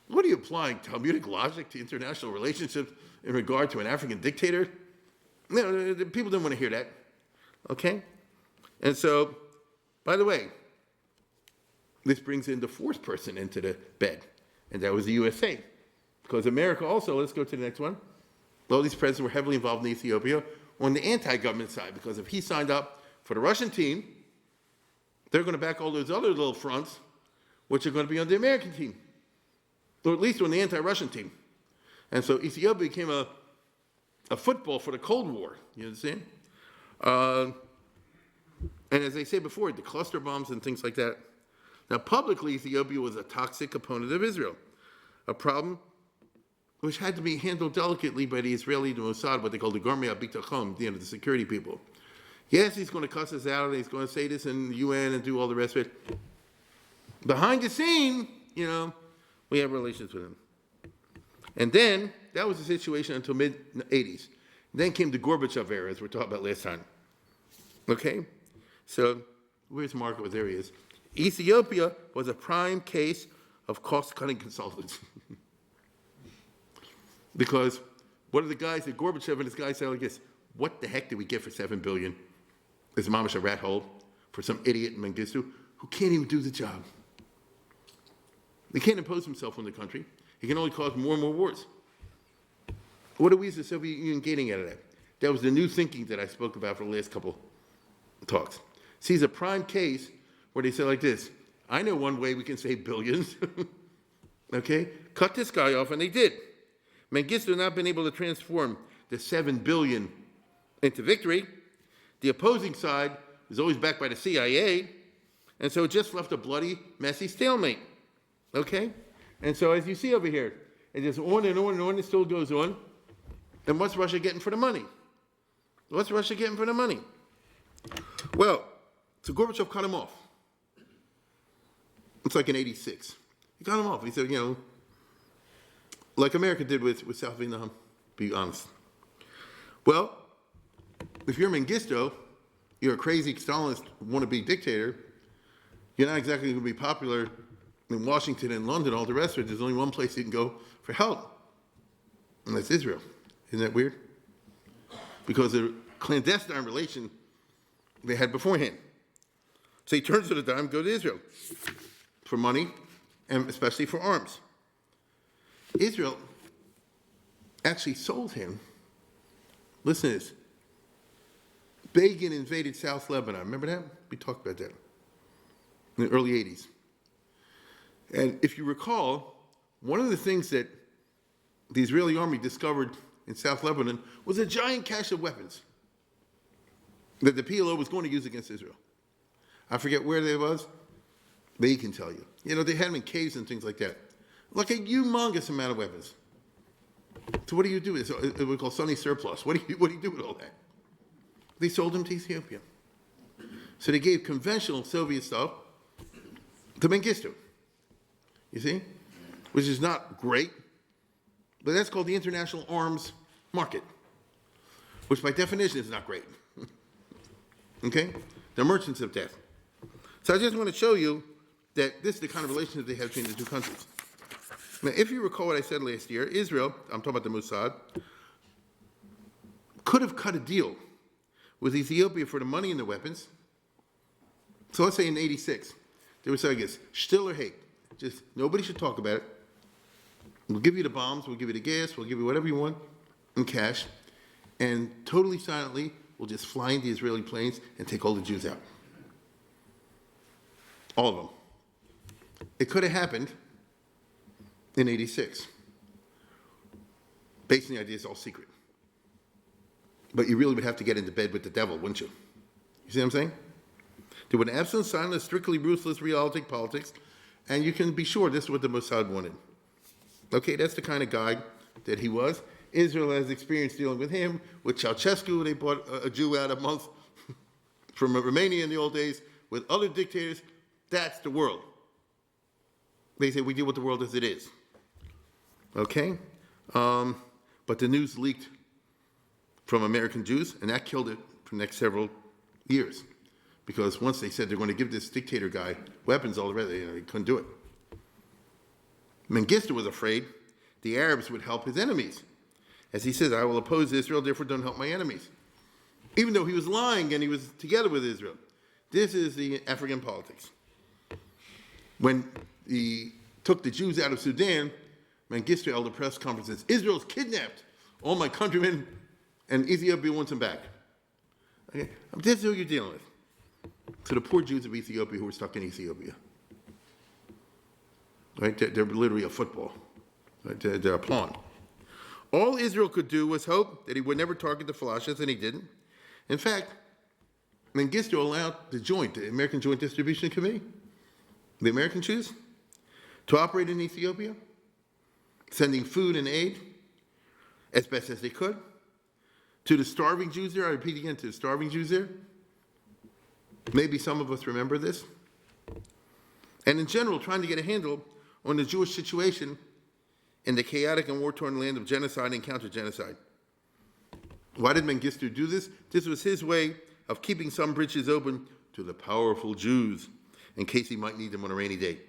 What are you applying, Talmudic logic to international relationships in regard to an African dictator? No, the people didn't want to hear that. Okay? And so, by the way, this brings in the fourth person into the bed, and that was the USA. Because America also, let's go to the next one, all these presidents were heavily involved in Ethiopia on the anti-government side, because if he signed up for the Russian team, they're going to back all those other little fronts, which are going to be on the American team, or at least on the anti-Russian team. And so Ethiopia became a football for the Cold War, you understand? And as I said before, the cluster bombs and things like that. Now, publicly, Ethiopia was a toxic opponent of Israel, a problem which had to be handled delicately by the Israeli Mossad, what they call the Gormei HaBitachon, the security people. Yes, he's going to cuss us out, and he's going to say this in the UN and do all the rest of it. Behind the scene, we have relations with him. And then, that was the situation until mid-'80s. Then came the Gorbachev era, as we talked about last time. Okay? So, where's Marco? There he is. Ethiopia was a prime case of cost-cutting consultants. Because what are the guys that Gorbachev and his guys say like this? What the heck did we get for $7 billion? Is mamash a rat hole for some idiot in Mengistu who can't even do the job? He can't impose himself on the country. He can only cause more and more wars. What are we as the Soviet Union gaining out of that? That was the new thinking that I spoke about for the last couple talks. See, it's a prime case where they say like this, I know one way we can save billions. Okay? Cut this guy off, and they did. Mengistu had not been able to transform the 7 billion into victory. The opposing side was always backed by the CIA, and so it just left a bloody, messy stalemate. Okay? And so as you see over here, it just on and on and on, it still goes on. And what's Russia getting for the money? What's Russia getting for the money? Well, so Gorbachev cut him off. It's like in 86. He cut him off. He said, like America did with South Vietnam, be honest. Well, if you're Mengistu, you're a crazy Stalinist wannabe dictator, you're not exactly going to be popular in Washington and London, all the rest of it. There's only one place you can go for help, and that's Israel. Isn't that weird? Because of the clandestine relation they had beforehand. So he turns to the dime, go to Israel for money, and especially for arms. Israel actually sold him, listen to this, Begin invaded South Lebanon. Remember that? We talked about that in the early 80s. And if you recall, one of the things that the Israeli army discovered in South Lebanon was a giant cache of weapons that the PLO was going to use against Israel. I forget where they was, but he can tell you. They had them in caves and things like that. Like a humongous amount of weapons. So what do you do? It's what we call Sunny surplus. What do you do with all that? They sold them to Ethiopia. So they gave conventional Soviet stuff to Mengistu. You see? Which is not great, but that's called the international arms market, which by definition is not great. Okay? They're merchants of death. So I just want to show you that this is the kind of relationship they have between the two countries. Now, if you recall what I said last year, Israel, I'm talking about the Mossad, could have cut a deal with Ethiopia for the money and the weapons. So let's say in 86, they would say, I guess, still or hate. Just nobody should talk about it. We'll give you the bombs, we'll give you the gas, we'll give you whatever you want in cash, and totally silently, we'll just fly in the Israeli planes and take all the Jews out. All of them. It could have happened in 86. Based on the idea it's all secret. But you really would have to get into bed with the devil, wouldn't you? You see what I'm saying? There would be absolute silence, strictly ruthless realpolitik politics, and you can be sure this is what the Mossad wanted. Okay, that's the kind of guy that he was. Israel has experience dealing with him. With Ceausescu, they bought a Jew out a month from Romania in the old days. With other dictators, that's the world. They say we deal with the world as it is. Okay? But the news leaked from American Jews, and that killed it for the next several years. Because once they said they're going to give this dictator guy weapons all the rest, they couldn't do it. Mengistu was afraid the Arabs would help his enemies. As he says, I will oppose Israel, therefore don't help my enemies. Even though he was lying and he was together with Israel. This is the African politics. When he took the Jews out of Sudan, Mengistu held a press conference and says, Israel's kidnapped all my countrymen and Ethiopia wants them back. Okay? This is who you're dealing with. To the poor Jews of Ethiopia who were stuck in Ethiopia. Right? They're literally a football. Right? They're a pawn. All Israel could do was hope that he would never target the Falashas, and he didn't. In fact, Mengistu allowed the American Joint Distribution Committee, the American Jews, to operate in Ethiopia, sending food and aid as best as they could to the starving Jews there. I repeat again, to the starving Jews there. Maybe some of us remember this. And in general, trying to get a handle on the Jewish situation in the chaotic and war-torn land of genocide and counter-genocide. Why did Mengistu do this? This was his way of keeping some bridges open to the powerful Jews in case he might need them on a rainy day.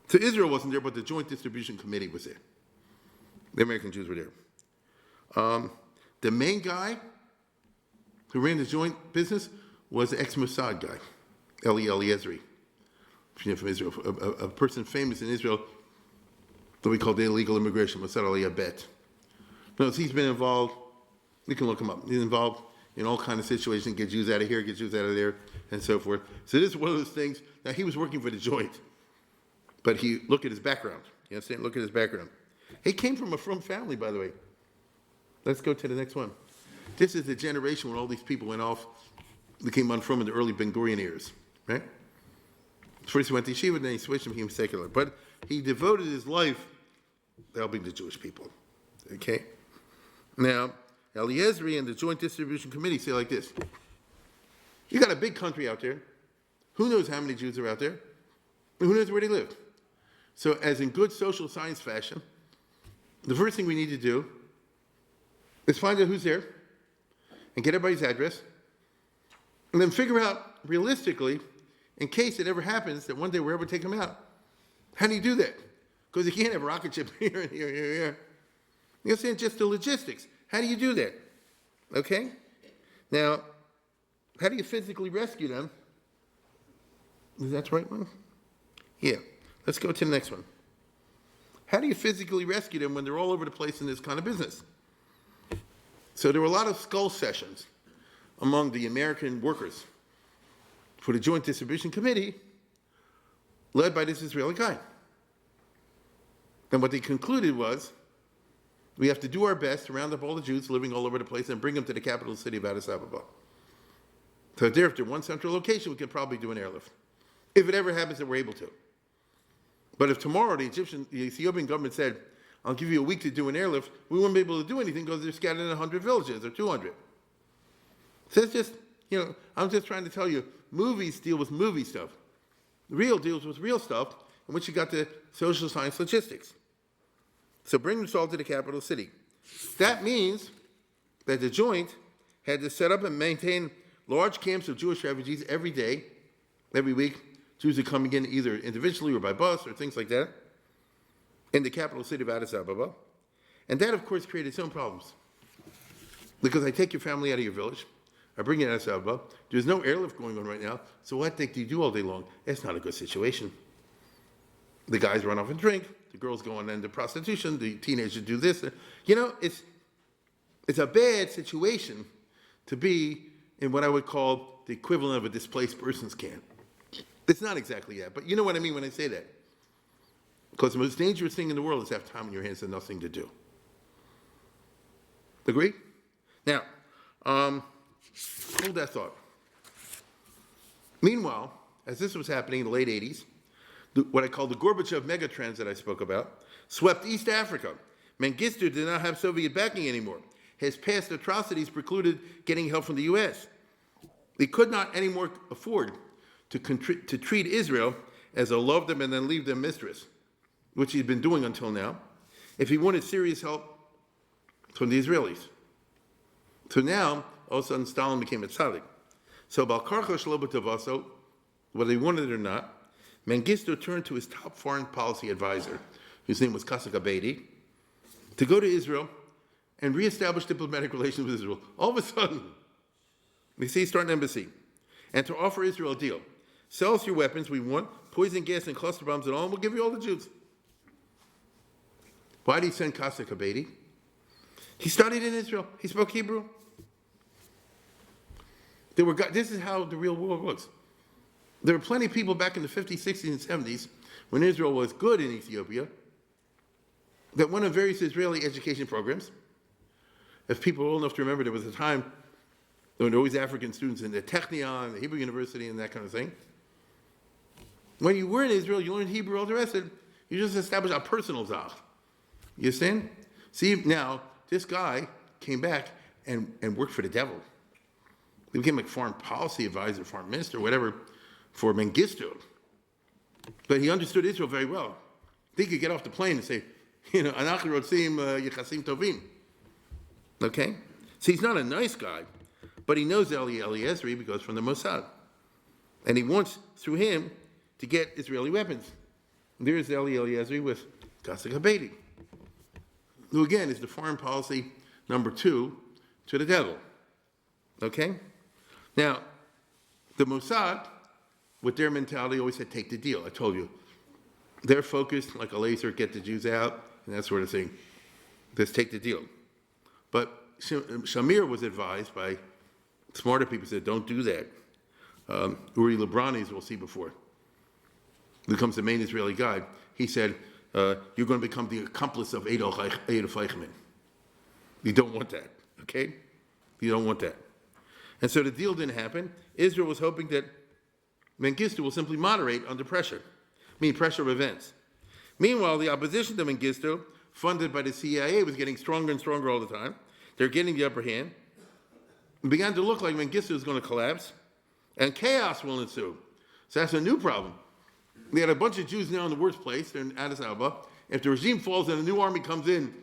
So Israel wasn't there, but the Joint Distribution Committee was there. The American Jews were there. The main guy who ran the joint business was the ex-Mossad guy, Eli Eliezer, from Israel, a person famous in Israel that we call the illegal immigration, Mossad Aliyah Bet. Notice he's been involved, you can look him up, he's involved in all kind of situations, get Jews out of here, get Jews out of there, and so forth. So this is one of those things. Now, he was working for the joint, but look at his background. You understand? Look at his background. He came from a frum family, by the way. Let's go to the next one. This is the generation when all these people went off, became unfrum in the early Ben Gurion years, right? First he went to yeshiva, then he switched and became secular. But he devoted his life to helping the Jewish people, okay? Now, Eliezer and the Joint Distribution Committee say like this. You got a big country out there. Who knows how many Jews are out there? And who knows where they live? So as in good social science fashion, the first thing we need to do is find out who's there and get everybody's address, and then figure out realistically, in case it ever happens that one day we're able to take them out, how do you do that? Because you can't have a rocket ship here and here and here. You understand? Just the logistics. How do you do that? Okay? Now, how do you physically rescue them? Is that the right one? Yeah. Let's go to the next one. How do you physically rescue them when they're all over the place in this kind of business? So there were a lot of skull sessions among the American workers for the Joint Distribution Committee, led by this Israeli guy. And what they concluded was, we have to do our best to round up all the Jews living all over the place and bring them to the capital city of Addis Ababa. So there, if they're one central location, we could probably do an airlift. If it ever happens that we're able to. But if tomorrow the Ethiopian government said, I'll give you a week to do an airlift, we wouldn't be able to do anything because they're scattered in 100 villages or 200. So it's just, I'm just trying to tell you, movies deal with movie stuff. Real deals with real stuff, in which you got the social science logistics. So bring them all to the capital city. That means that the joint had to set up and maintain large camps of Jewish refugees every day, every week. Jews are coming in either individually or by bus or things like that, in the capital city of Addis Ababa. And that, of course, created its own problems. Because I take your family out of your village, I bring you to Addis Ababa, there's no airlift going on right now, so what do you do all day long? It's not a good situation. The guys run off and drink, the girls go on into prostitution, the teenagers do this. It's a bad situation to be in what I would call the equivalent of a displaced persons camp. It's not exactly that, but you know what I mean when I say that. Because the most dangerous thing in the world is to have time on your hands and nothing to do. Agree? Now, hold that thought. Meanwhile, as this was happening in the late 80s, what I call the Gorbachev megatrends that I spoke about swept East Africa. Mengistu did not have Soviet backing anymore. His past atrocities precluded getting help from the U.S. He could not anymore afford to treat Israel as a love them and then leave them mistress, which he'd been doing until now, if he wanted serious help from the Israelis. So now, all of a sudden, Stalin became a tzaddik. So, Balkarcha Shlobotavaso, whether he wanted it or not, Mengistu turned to his top foreign policy advisor, whose name was Kasik Abedi, to go to Israel and reestablish diplomatic relations with Israel. All of a sudden, we see start an embassy, and to offer Israel a deal. Sell us your weapons, we want poison gas and cluster bombs and all, and we'll give you all the Jews. Why did he send Kasik Abedi? He studied in Israel. He spoke Hebrew. This is how the real world works. There were plenty of people back in the 50s, 60s, and 70s, when Israel was good in Ethiopia, that went on various Israeli education programs. If people are old enough to remember, there was a time when there were always African students in the Technion, the Hebrew University, and that kind of thing. When you were in Israel, you learned Hebrew, all the rest of it. You just established a personal zach. You understand? See, now, this guy came back and worked for the devil. He became like foreign policy advisor, foreign minister, whatever, for Mengistu. But he understood Israel very well. He could get off the plane and say, Anach rotzim yichasim tovim. Okay? So he's not a nice guy, but he knows Eliezer because from the Mossad. And he wants, through him, to get Israeli weapons. And there's Eliezer with Kasik Abedi, who again is the foreign policy number 2 to the devil. Okay? Now, the Mossad, with their mentality, always said, take the deal. I told you. They're focused like a laser, get the Jews out, and that sort of thing. Just take the deal. But Shamir was advised by Smarter people said, don't do that. Uri Libranis, we'll see before, who becomes the main Israeli guy, he said, you're going to become the accomplice of Adolf Eichmann. You don't want that, okay? You don't want that. And so the deal didn't happen. Israel was hoping that Mengistu will simply moderate under pressure, meaning pressure of events. Meanwhile, the opposition to Mengistu, funded by the CIA, was getting stronger and stronger all the time. They're getting the upper hand. It began to look like Mengistu was going to collapse, and chaos will ensue. So that's a new problem. We had a bunch of Jews now in the worst place. They're in Addis Ababa. If the regime falls and a new army comes in,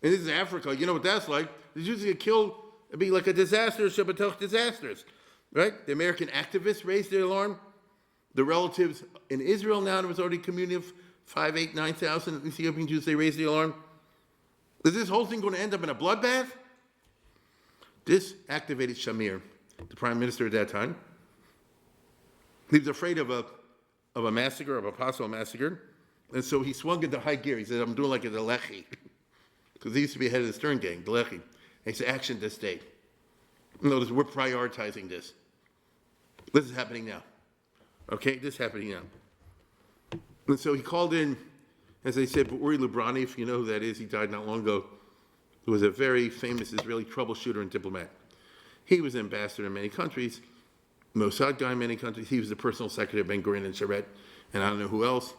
and this is Africa, you know what that's like. The Jews get killed. It'd be like a disaster, Shabbatach disasters, right? The American activists raised their alarm. The relatives in Israel now, there was already a community of 5, 8, 9,000 Ethiopian Jews. They raised the alarm. Is this whole thing going to end up in a bloodbath? This activated Shamir, the prime minister at that time. He was afraid of a massacre, of a possible massacre. And so he swung into high gear. He said, I'm doing like a Delechi. Because he used to be head of the Stern Gang, Delechi. And he said, action this day. Notice, we're prioritizing this. This is happening now. Okay, this is happening now. And so he called in, as I said, Uri Librani, if you know who that is, he died not long ago. He was a very famous Israeli troubleshooter and diplomat. He was ambassador in many countries, Mossad guy in many countries. He was the personal secretary of Ben-Gurion and Sharet, and I don't know who else.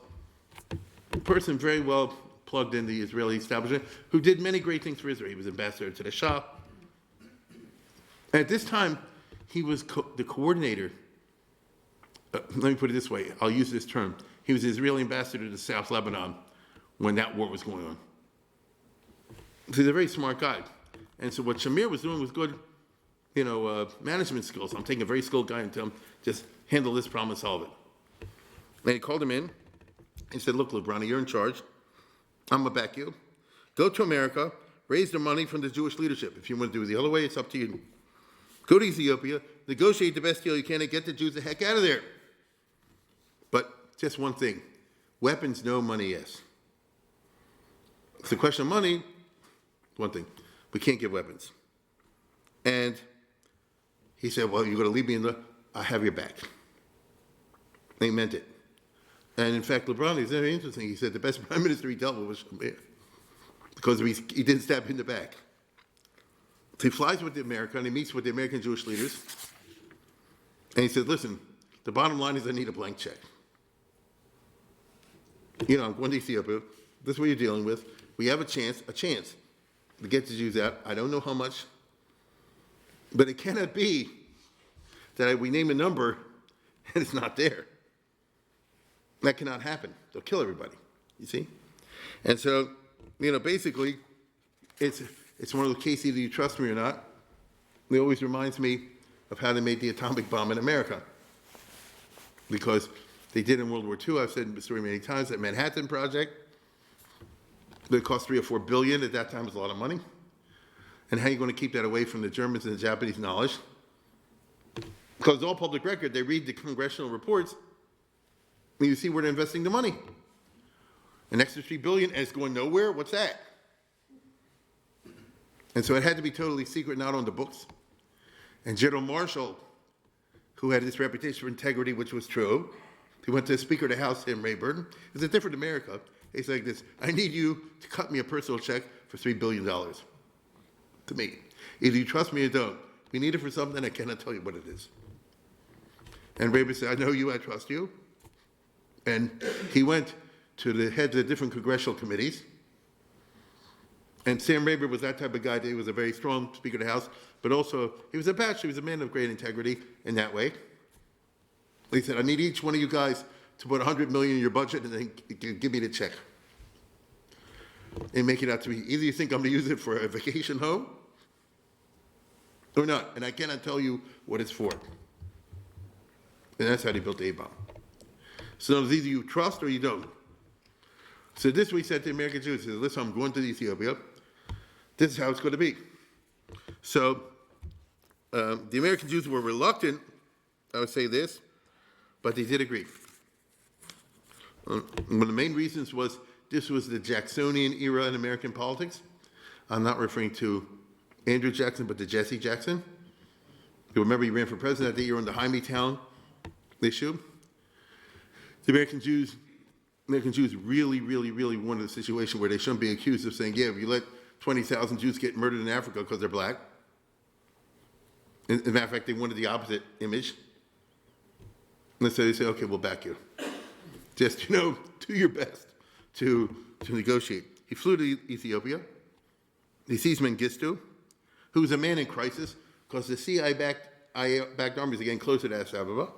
A person very well plugged in the Israeli establishment, who did many great things for Israel. He was ambassador to the Shah. And at this time, he was the coordinator. Let me put it this way. I'll use this term. He was the Israeli ambassador to South Lebanon when that war was going on. So he's a very smart guy. And so what Shamir was doing was good, management skills. I'm taking a very skilled guy and tell him, just handle this problem and solve it. And he called him in. He said, look, Librani, you're in charge. I'm going to back you. Go to America, raise the money from the Jewish leadership. If you want to do it the other way, it's up to you. Go to Ethiopia, negotiate the best deal you can, and get the Jews the heck out of there. But just one thing, weapons, no, money, yes. It's a question of money, one thing, we can't give weapons. And he said, well, you're going to leave me I have your back. And he meant it. And in fact, Librani is very interesting. He said the best prime minister he dealt with was Shamir, because he didn't stab him in the back. So he flies with America and he meets with the American Jewish leaders. And he said, listen, the bottom line is I need a blank check. I'm going to Ethiopia. This is what you're dealing with. We have a chance to get the Jews out. I don't know how much. But it cannot be that we name a number and it's not there. That cannot happen. They'll kill everybody, you see? And so, basically, it's one of the cases, either you trust me or not. It always reminds me of how they made the atomic bomb in America. Because they did in World War II, I've said the story many times, that Manhattan Project, that cost $3 or $4 billion, at that time it was a lot of money. And how are you going to keep that away from the Germans and the Japanese knowledge? Because it's all public record. They read the congressional reports, and you see where they're investing the money. An extra $3 billion, and it's going nowhere? What's that? And so it had to be totally secret, not on the books. And General Marshall, who had this reputation for integrity, which was true, he went to the Speaker of the House, Tim Rayburn. It's a different America. He's like this, I need you to cut me a personal check for $3 billion. To me. Either you trust me or don't. If you need it for something, I cannot tell you what it is. And Rayburn said, I know you, I trust you. And he went to the heads of the different congressional committees. And Sam Rayburn was that type of guy. He was a very strong Speaker of the House, but also he was a bachelor. He was a man of great integrity in that way. He said, I need each one of you guys to put $100 million in your budget and then give me the check. And make it out to me. Either you think I'm going to use it for a vacation home or not. And I cannot tell you what it's for. And that's how they built the A-bomb. So it's either you trust or you don't. So this we said to the American Jews, he said, listen, I'm going to Ethiopia. This is how it's going to be. So the American Jews were reluctant, I would say this, but they did agree. One of the main reasons was this was the Jacksonian era in American politics. I'm not referring to Andrew Jackson, but to Jesse Jackson. You remember he ran for president that year on the Jaime Town issue? The American Jews really, really, really wanted a situation where they shouldn't be accused of saying, yeah, if you let 20,000 Jews get murdered in Africa because they're black. As a matter of fact, they wanted the opposite image. And so they say, okay, we'll back you. Just, do your best to negotiate. He flew to Ethiopia. He sees Mengistu, who was a man in crisis because the CIA-backed armies are getting closer to Addis Ababa.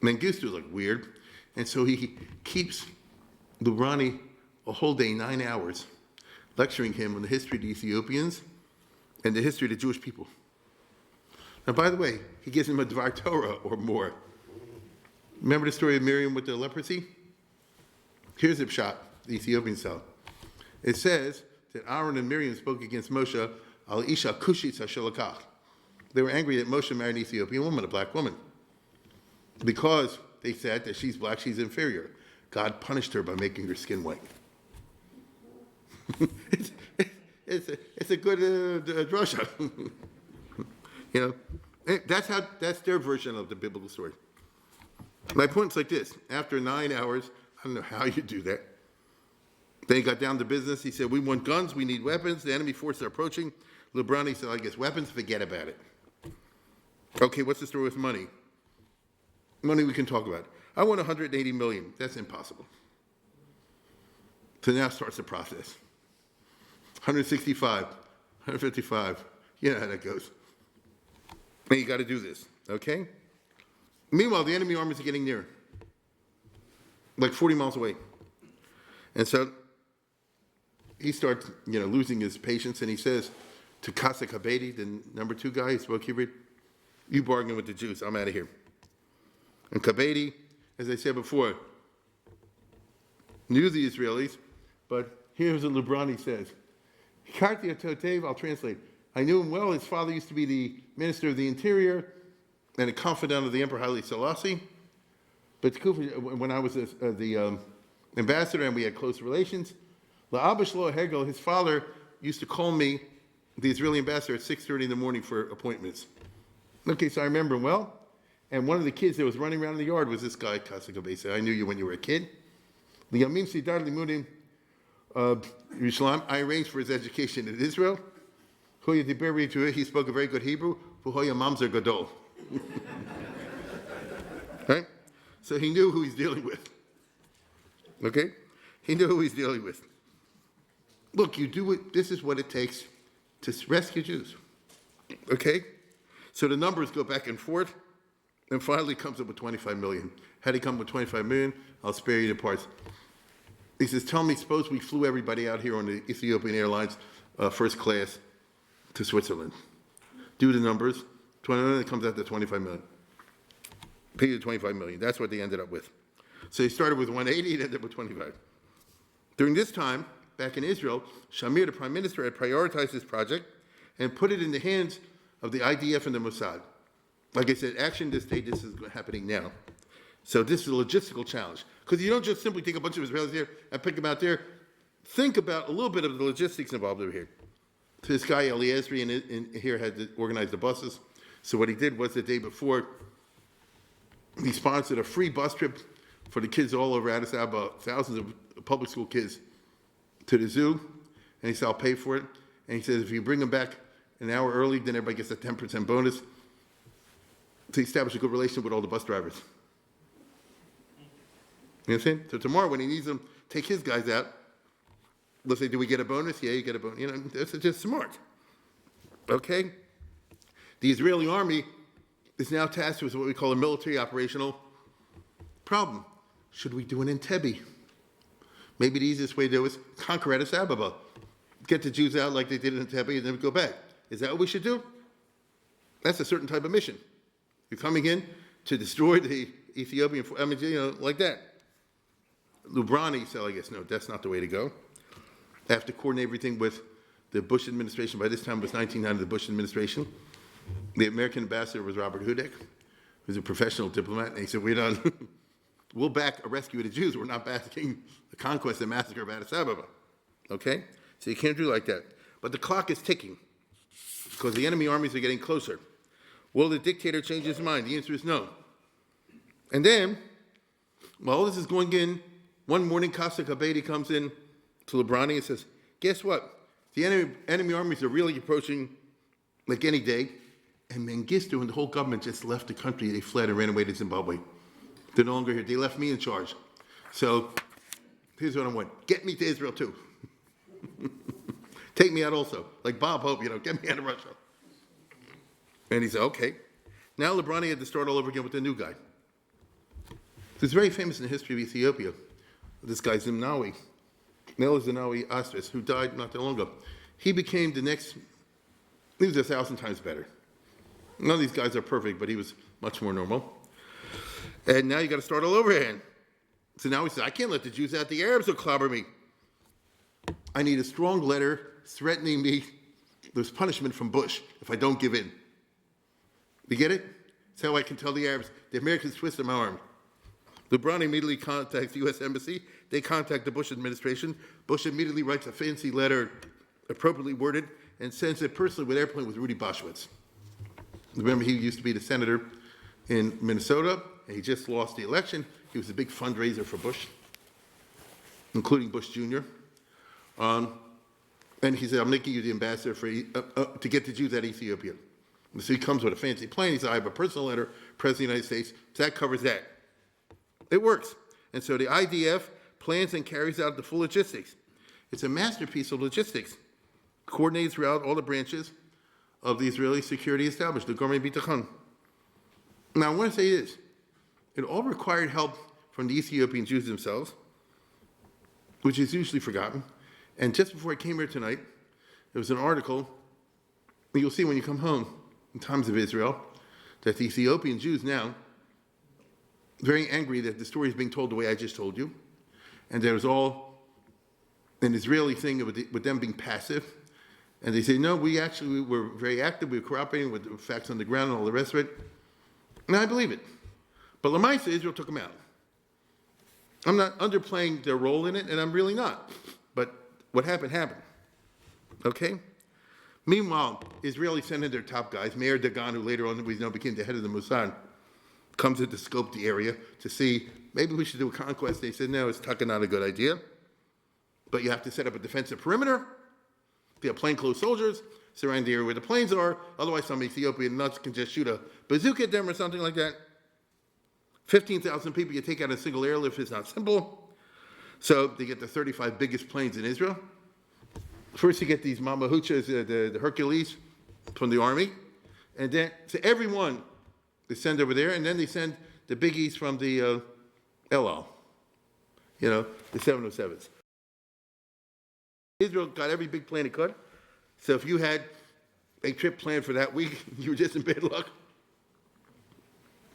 Mengistu is weird. And so he keeps Lubrani a whole day, 9 hours, lecturing him on the history of the Ethiopians and the history of the Jewish people. Now, by the way, he gives him a Dvar Torah or more. Remember the story of Miriam with the leprosy? Here's a shot, the Ethiopian style. It says that Aaron and Miriam spoke against Moshe al Isha Kushitz HaShalakach. They were angry that Moshe married an Ethiopian woman, a black woman, because they said that she's black, she's inferior. God punished her by making her skin white. it's a good drasha. That's their version of the biblical story. My point's like this. After 9 hours, I don't know how you do that. Then he got down to business. He said, we want guns, we need weapons. The enemy forces are approaching. Lubrani said, I guess weapons, forget about it. Okay, what's the story with money? Money we can talk about. I want 180 million. That's impossible. So now starts the process. 165, 155. You know how that goes. And you got to do this, okay? Meanwhile, the enemy armies are getting nearer, 40 miles away. And so he starts, losing his patience, and he says to Kasa Kabedi, the number 2 guy who spoke Hebrew, you bargain with the Jews, I'm out of here. And Kabedi, as I said before, knew the Israelis, but here's what Lubrani says. Karti Totev, I'll translate. I knew him well. His father used to be the minister of the interior and a confidant of the Emperor Haile Selassie. But when I was the ambassador and we had close relations, La'aba Shlo Hegel, his father, used to call me, the Israeli ambassador, at 6:30 in the morning for appointments. Okay, so I remember him well. And one of the kids that was running around in the yard was this guy, Kasa Kabedi. I knew you when you were a kid. Liyamim Sidar Limudim Yerushalayim. I arranged for his education in Israel. He spoke a very good Hebrew. Mamzer Gadol. Right? So he knew who he's dealing with. Okay? He knew who he's dealing with. Look, you do it. This is what it takes to rescue Jews. Okay? So the numbers go back and forth, and finally comes up with 25 million. Had he come with 25 million, I'll spare you the parts. He says, tell me, suppose we flew everybody out here on the Ethiopian Airlines first class to Switzerland. Do the numbers. 20 million, it comes out to 25 million. Pay you 25 million. That's what they ended up with. So he started with 180 and ended up with 25. During this time, back in Israel, Shamir, the prime minister, had prioritized this project and put it in the hands of the IDF and the Mossad. Like I said, action this day, this is happening now. So this is a logistical challenge. Because you don't just simply take a bunch of Israelis here and pick them out there. Think about a little bit of the logistics involved over here. So this guy, Eliezer, in here had to organize the buses. So what he did was the day before, he sponsored a free bus trip for the kids all over Addis Ababa, thousands of public school kids, to the zoo. And he said, I'll pay for it. And he says, if you bring them back an hour early, then everybody gets a 10% bonus. To establish a good relationship with all the bus drivers. You understand? So tomorrow when he needs them, take his guys out. Let's say, do we get a bonus? Yeah, you get a bonus. That's just smart. Okay? The Israeli army is now tasked with what we call a military operational problem. Should we do an Entebbe? Maybe the easiest way to do it is conquer Addis Ababa. Get the Jews out like they did in Entebbe and then go back. Is that what we should do? That's a certain type of mission. You're coming in to destroy the Ethiopian, like that. Lubrani said, I guess, no, that's not the way to go. I have to coordinate everything with the Bush administration. By this time, it was 1990, the Bush administration. The American ambassador was Robert Hudek, who's a professional diplomat, and he said, we'll back a rescue of the Jews. We're not backing the conquest and massacre of Addis Ababa. Okay? So you can't do like that. But the clock is ticking because the enemy armies are getting closer. Will the dictator change his mind? The answer is no. And then, while all this is going in, one morning Qasem Abedi comes in to Librani and says, guess what? The enemy armies are really approaching like any day. And Mengistu and the whole government just left the country. They fled and ran away to Zimbabwe. They're no longer here. They left me in charge. So here's what I want. Get me to Israel too. Take me out also. Like Bob Hope, get me out of Russia. And he said, okay. Now Librani had to start all over again with a new guy. It's very famous in the history of Ethiopia. This guy Zimnawi, Nela Zimnawi Astris, who died not that long ago. He became the next, he was 1,000 times better. None of these guys are perfect, but he was much more normal. And now you got to start all over again. So now he says, I can't let the Jews out. The Arabs will clobber me. I need a strong letter threatening me. There's punishment from Bush if I don't give in. You get it? That's how I can tell the Arabs, the Americans twisted my arm. Librani immediately contacts the U.S. Embassy. They contact the Bush administration. Bush immediately writes a fancy letter, appropriately worded, and sends it personally with airplane with Rudy Boschwitz. Remember, he used to be the senator in Minnesota, and he just lost the election. He was a big fundraiser for Bush, including Bush Jr. And he said, I'm making you the ambassador for to get the Jews out of Ethiopia. And so he comes with a fancy plane. He said, I have a personal letter, President of the United States. So that covers that. It works. And so the IDF plans and carries out the full logistics. It's a masterpiece of logistics, coordinated throughout all the branches of the Israeli security establishment, the Gourmet Bitachon. Now, I want to say this. It all required help from the Ethiopian Jews themselves, which is usually forgotten. And just before I came here tonight, there was an article, you'll see when you come home, in Times of Israel, that the Ethiopian Jews now, very angry that the story is being told the way I just told you, and there's all an Israeli thing with them being passive. And they say, no, we were very active, we were cooperating with the facts on the ground and all the rest of it. And I believe it. But Lamaisa, Israel took them out. I'm not underplaying their role in it, and I'm really not. But what happened, happened. Okay? Meanwhile, Israelis sent in their top guys. Meir Dagan, who later on we know became the head of the Mossad, comes in to scope the area to see, maybe we should do a conquest. They said, no, it's not a good idea. But you have to set up a defensive perimeter. They have plainclothes soldiers surround the area where the planes are. Otherwise, some Ethiopian nuts can just shoot a bazooka at them or something like that. 15,000 people you take out in a single airlift is not simple. So they get the 35 biggest planes in Israel. First, you get these Mamahuchas, the Hercules from the army. And then, so everyone they send over there. And then they send the biggies from the El Al, the 707s. Israel got every big plane it could. So if you had a trip planned for that week, you were just in bad luck.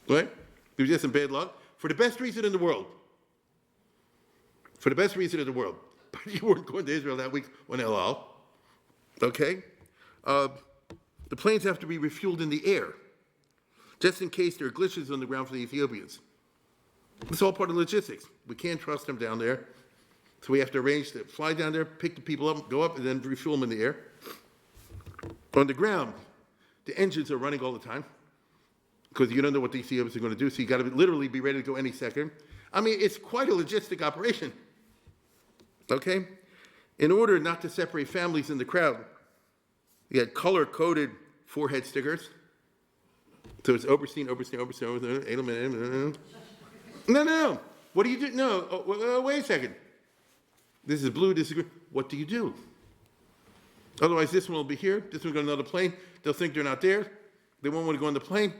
Right? You were just in bad luck. For the best reason in the world. For the best reason in the world. But you weren't going to Israel that week on El Al. Okay? The planes have to be refueled in the air, just in case there are glitches on the ground for the Ethiopians. It's all part of logistics. We can't trust them down there. So we have to arrange to fly down there, pick the people up, go up, and then refuel them in the air. On the ground, the engines are running all the time because you don't know what the Ethiopians are going to do, so you got to literally be ready to go any second. I mean, it's quite a logistic operation. Okay? In order not to separate families in the crowd, you had color-coded forehead stickers. So it's Oberstein. Edelman. No. What do you do? No, wait a second. This is blue, this is green. What do you do? Otherwise, this one will be here, this one will go on another plane. They'll think they're not there. They won't want to go on the plane.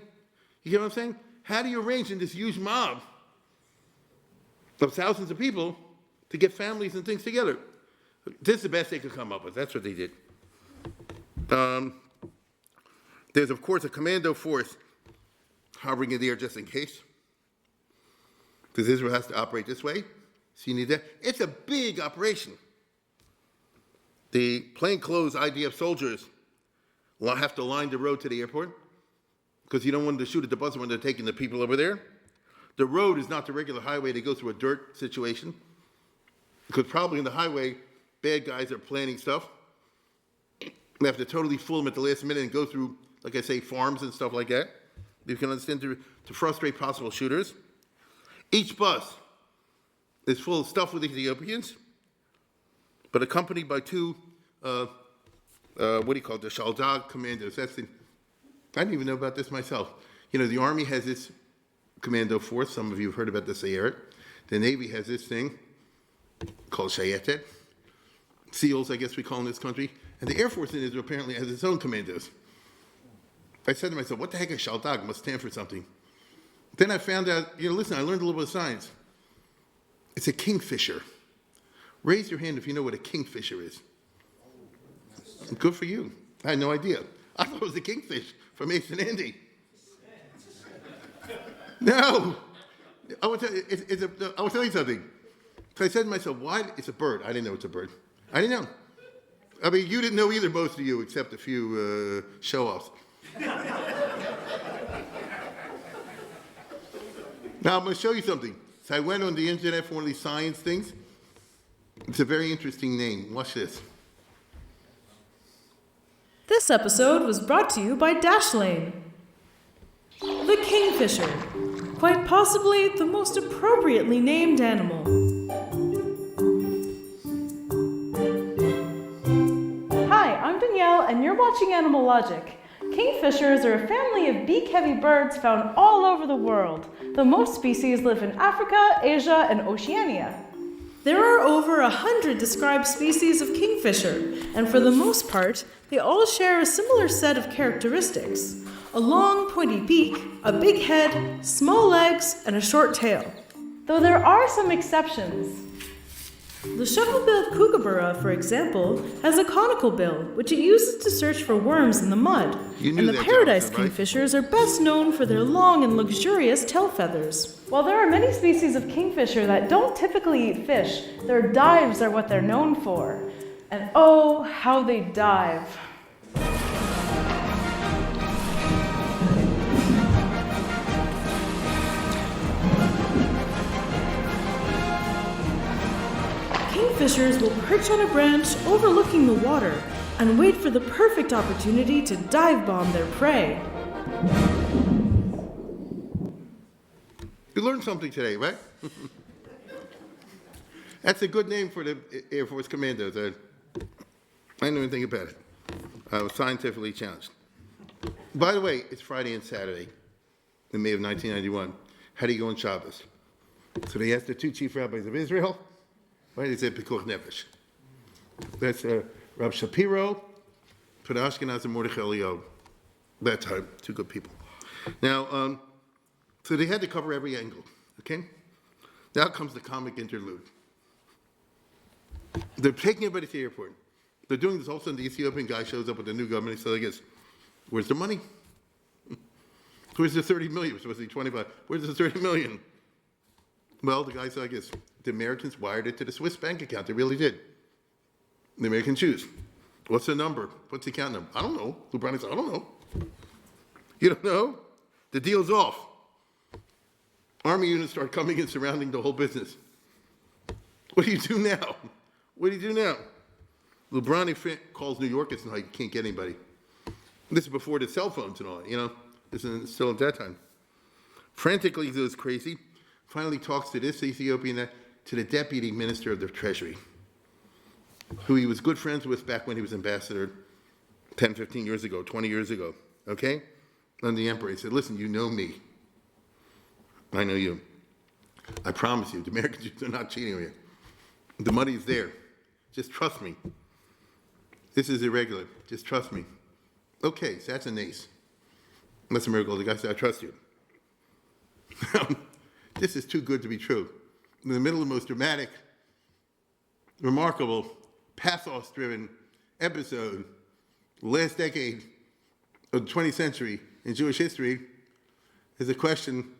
You get what I'm saying? How do you arrange in this huge mob of thousands of people to get families and things together? This is the best they could come up with. That's what they did. There's, of course, a commando force hovering in the air just in case, because Israel has to operate this way. So you need that. It's a big operation. The plainclothes IDF soldiers will have to line the road to the airport because you don't want them to shoot at the bus when they're taking the people over there. The road is not the regular highway. They go through a dirt situation because probably in the highway, bad guys are planning stuff. They have to totally fool them at the last minute and go through like I say, farms and stuff like that. You can understand to frustrate possible shooters. Each bus is full of stuff with Ethiopians, but accompanied by two, the Shaldag commandos. I didn't even know about this myself. You know, the Army has this commando force. Some of you have heard about the Sayeret. The Navy has this thing called Shayetet. SEALs, I guess we call in this country. And the Air Force in Israel apparently has its own commandos. I said to myself, what the heck is Shaldag? Must stand for something. Then I found out, listen, I learned a little bit of science. It's a kingfisher. Raise your hand if you know what a kingfisher is. Good for you. I had no idea. I thought it was a kingfish from Ace and Andy. No. I will tell you something. So I said to myself, why? It's a bird. I didn't know it's a bird. I didn't know. I mean, you didn't know either, most of you, except a few show-offs. Now, I'm going to show you something. So I went on the internet for one of these science things. It's a very interesting name. Watch this. This episode was brought to you by Dashlane. The kingfisher. Quite possibly the most appropriately named animal. Hi, I'm Danielle, and you're watching Animal Logic. Kingfishers are a family of beak-heavy birds found all over the world, though most species live in Africa, Asia, and Oceania. There are over 100 described species of kingfisher, and for the most part, they all share a similar set of characteristics. A long, pointy beak, a big head, small legs, and a short tail. Though there are some exceptions. The shovel-billed kookaburra, for example, has a conical bill, which it uses to search for worms in the mud. And the paradise kingfishers are best known for their long and luxurious tail feathers. While there are many species of kingfisher that don't typically eat fish, their dives are what they're known for. And oh, how they dive. Kingfishers will perch on a branch overlooking the water and wait for the perfect opportunity to dive bomb their prey. You learned something today, right? That's a good name for the Air Force Commandos. I didn't know anything about it. I was scientifically challenged. By the way, it's Friday and Saturday in May of 1991. How do you go on Shabbos? So they asked the two chief rabbis of Israel. Right, it's a Pikuch Nefesh. That's Rab Shapiro, for the Ashkenaz and Mordechai Eliyahu. That time, two good people. Now, so they had to cover every angle, okay? Now comes the comic interlude. They're taking everybody to the airport. They're doing this, all of a sudden the Ethiopian guy shows up with the new government. So I guess, where's the money? Where's the 30 million? We're supposed to be 25. Where's the 30 million? Well, the guy said, I guess, the Americans wired it to the Swiss bank account. They really did. The Americans choose. What's the number? What's the account number? I don't know. LeBron said, I don't know. You don't know? The deal's off. Army units start coming and surrounding the whole business. What do you do now? What do you do now? LeBron calls New York. It's not, you can't get anybody. This is before the cell phones and all that, This is still at that time. Frantically, he goes crazy. Finally talks to this Ethiopian, to the deputy minister of the treasury, who he was good friends with back when he was ambassador 10, 15 years ago, 20 years ago, okay? And the emperor, he said, listen, you know me. I know you. I promise you, the Americans are not cheating on you. The money's there. Just trust me. This is irregular. Just trust me. Okay, so that's a nace. That's a miracle. The guy said, I trust you. This is too good to be true. In the middle of the most dramatic, remarkable, pathos-driven episode, last decade of the 20th century in Jewish history, is a question,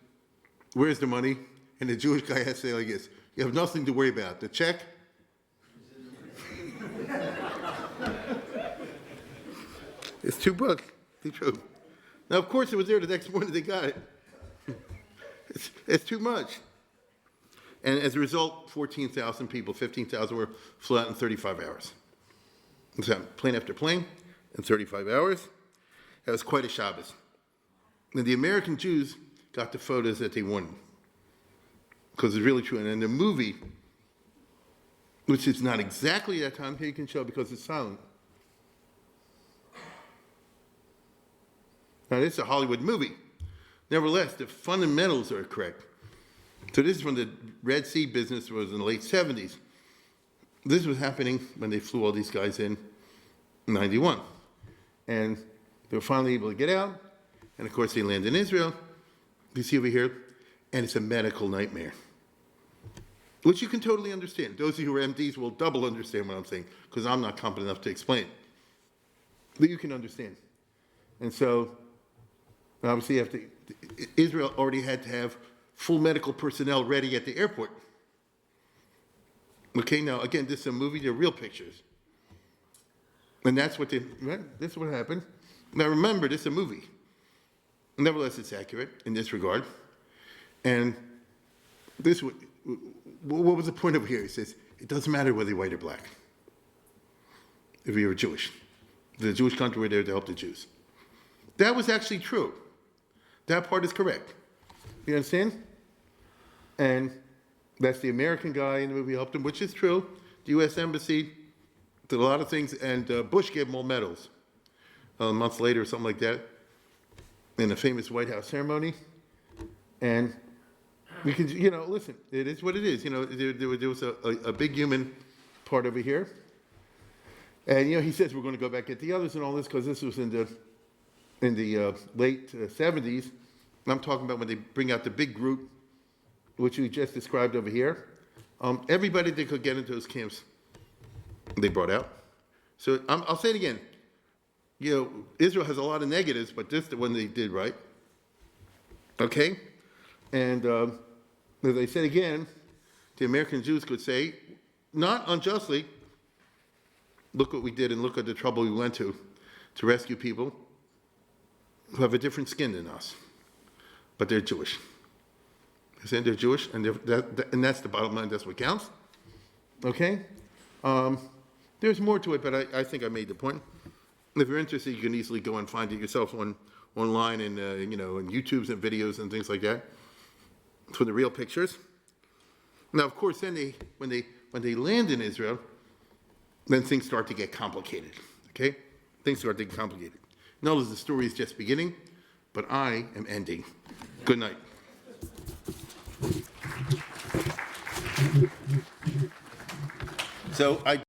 where's the money? And the Jewish guy has to say like this, you have nothing to worry about. The check? It's $2. Be true. Now, of course, it was there the next morning they got it. It's too much. And as a result, 14,000 people, 15,000 were flew out in 35 hours. So plane after plane in 35 hours. That was quite a Shabbos. And the American Jews got the photos that they wanted. Because it's really true. And in the movie, which is not exactly that time here you can show because it's silent. Now, this is a Hollywood movie. Nevertheless, the fundamentals are correct. So this is when the Red Sea business was in the late 70s. This was happening when they flew all these guys in 91. And they were finally able to get out. And of course, they land in Israel. You see over here, and it's a medical nightmare. Which you can totally understand. Those of you who are MDs will double understand what I'm saying, because I'm not competent enough to explain it. But you can understand. And so, obviously, Israel already had to have full medical personnel ready at the airport. Okay, now, again, this is a movie, they're real pictures. And that's what this is what happened. Now, remember, this is a movie. Nevertheless, it's accurate in this regard. And this, what was the point over here? He says, it doesn't matter whether you're white or black. If you're Jewish. The Jewish country were there to help the Jews. That was actually true. That part is correct. You understand? And that's the American guy in the movie helped him, which is true. The U.S. Embassy did a lot of things, and Bush gave them all medals. Months later or something like that, in a famous White House ceremony. And we can, listen, it is what it is. There was a big human part over here. And, he says we're going to go back at the others and all this because this was in the late 70s. I'm talking about when they bring out the big group, which we just described over here. Everybody that could get into those camps, they brought out. So I'll say it again. Israel has a lot of negatives, but this is the one they did right. Okay? And as I said again, the American Jews could say, not unjustly, look what we did and look at the trouble we went to rescue people who have a different skin than us. But they're Jewish. They're Jewish, and and that's the bottom line. That's what counts. Okay? There's more to it, but I think I made the point. If you're interested, you can easily go and find it yourself online and in YouTubes and videos and things like that for the real pictures. Now, of course, then when they land in Israel, then things start to get complicated. Okay, things start to get complicated. Notice the story is just beginning, but I am ending. Good night. So I.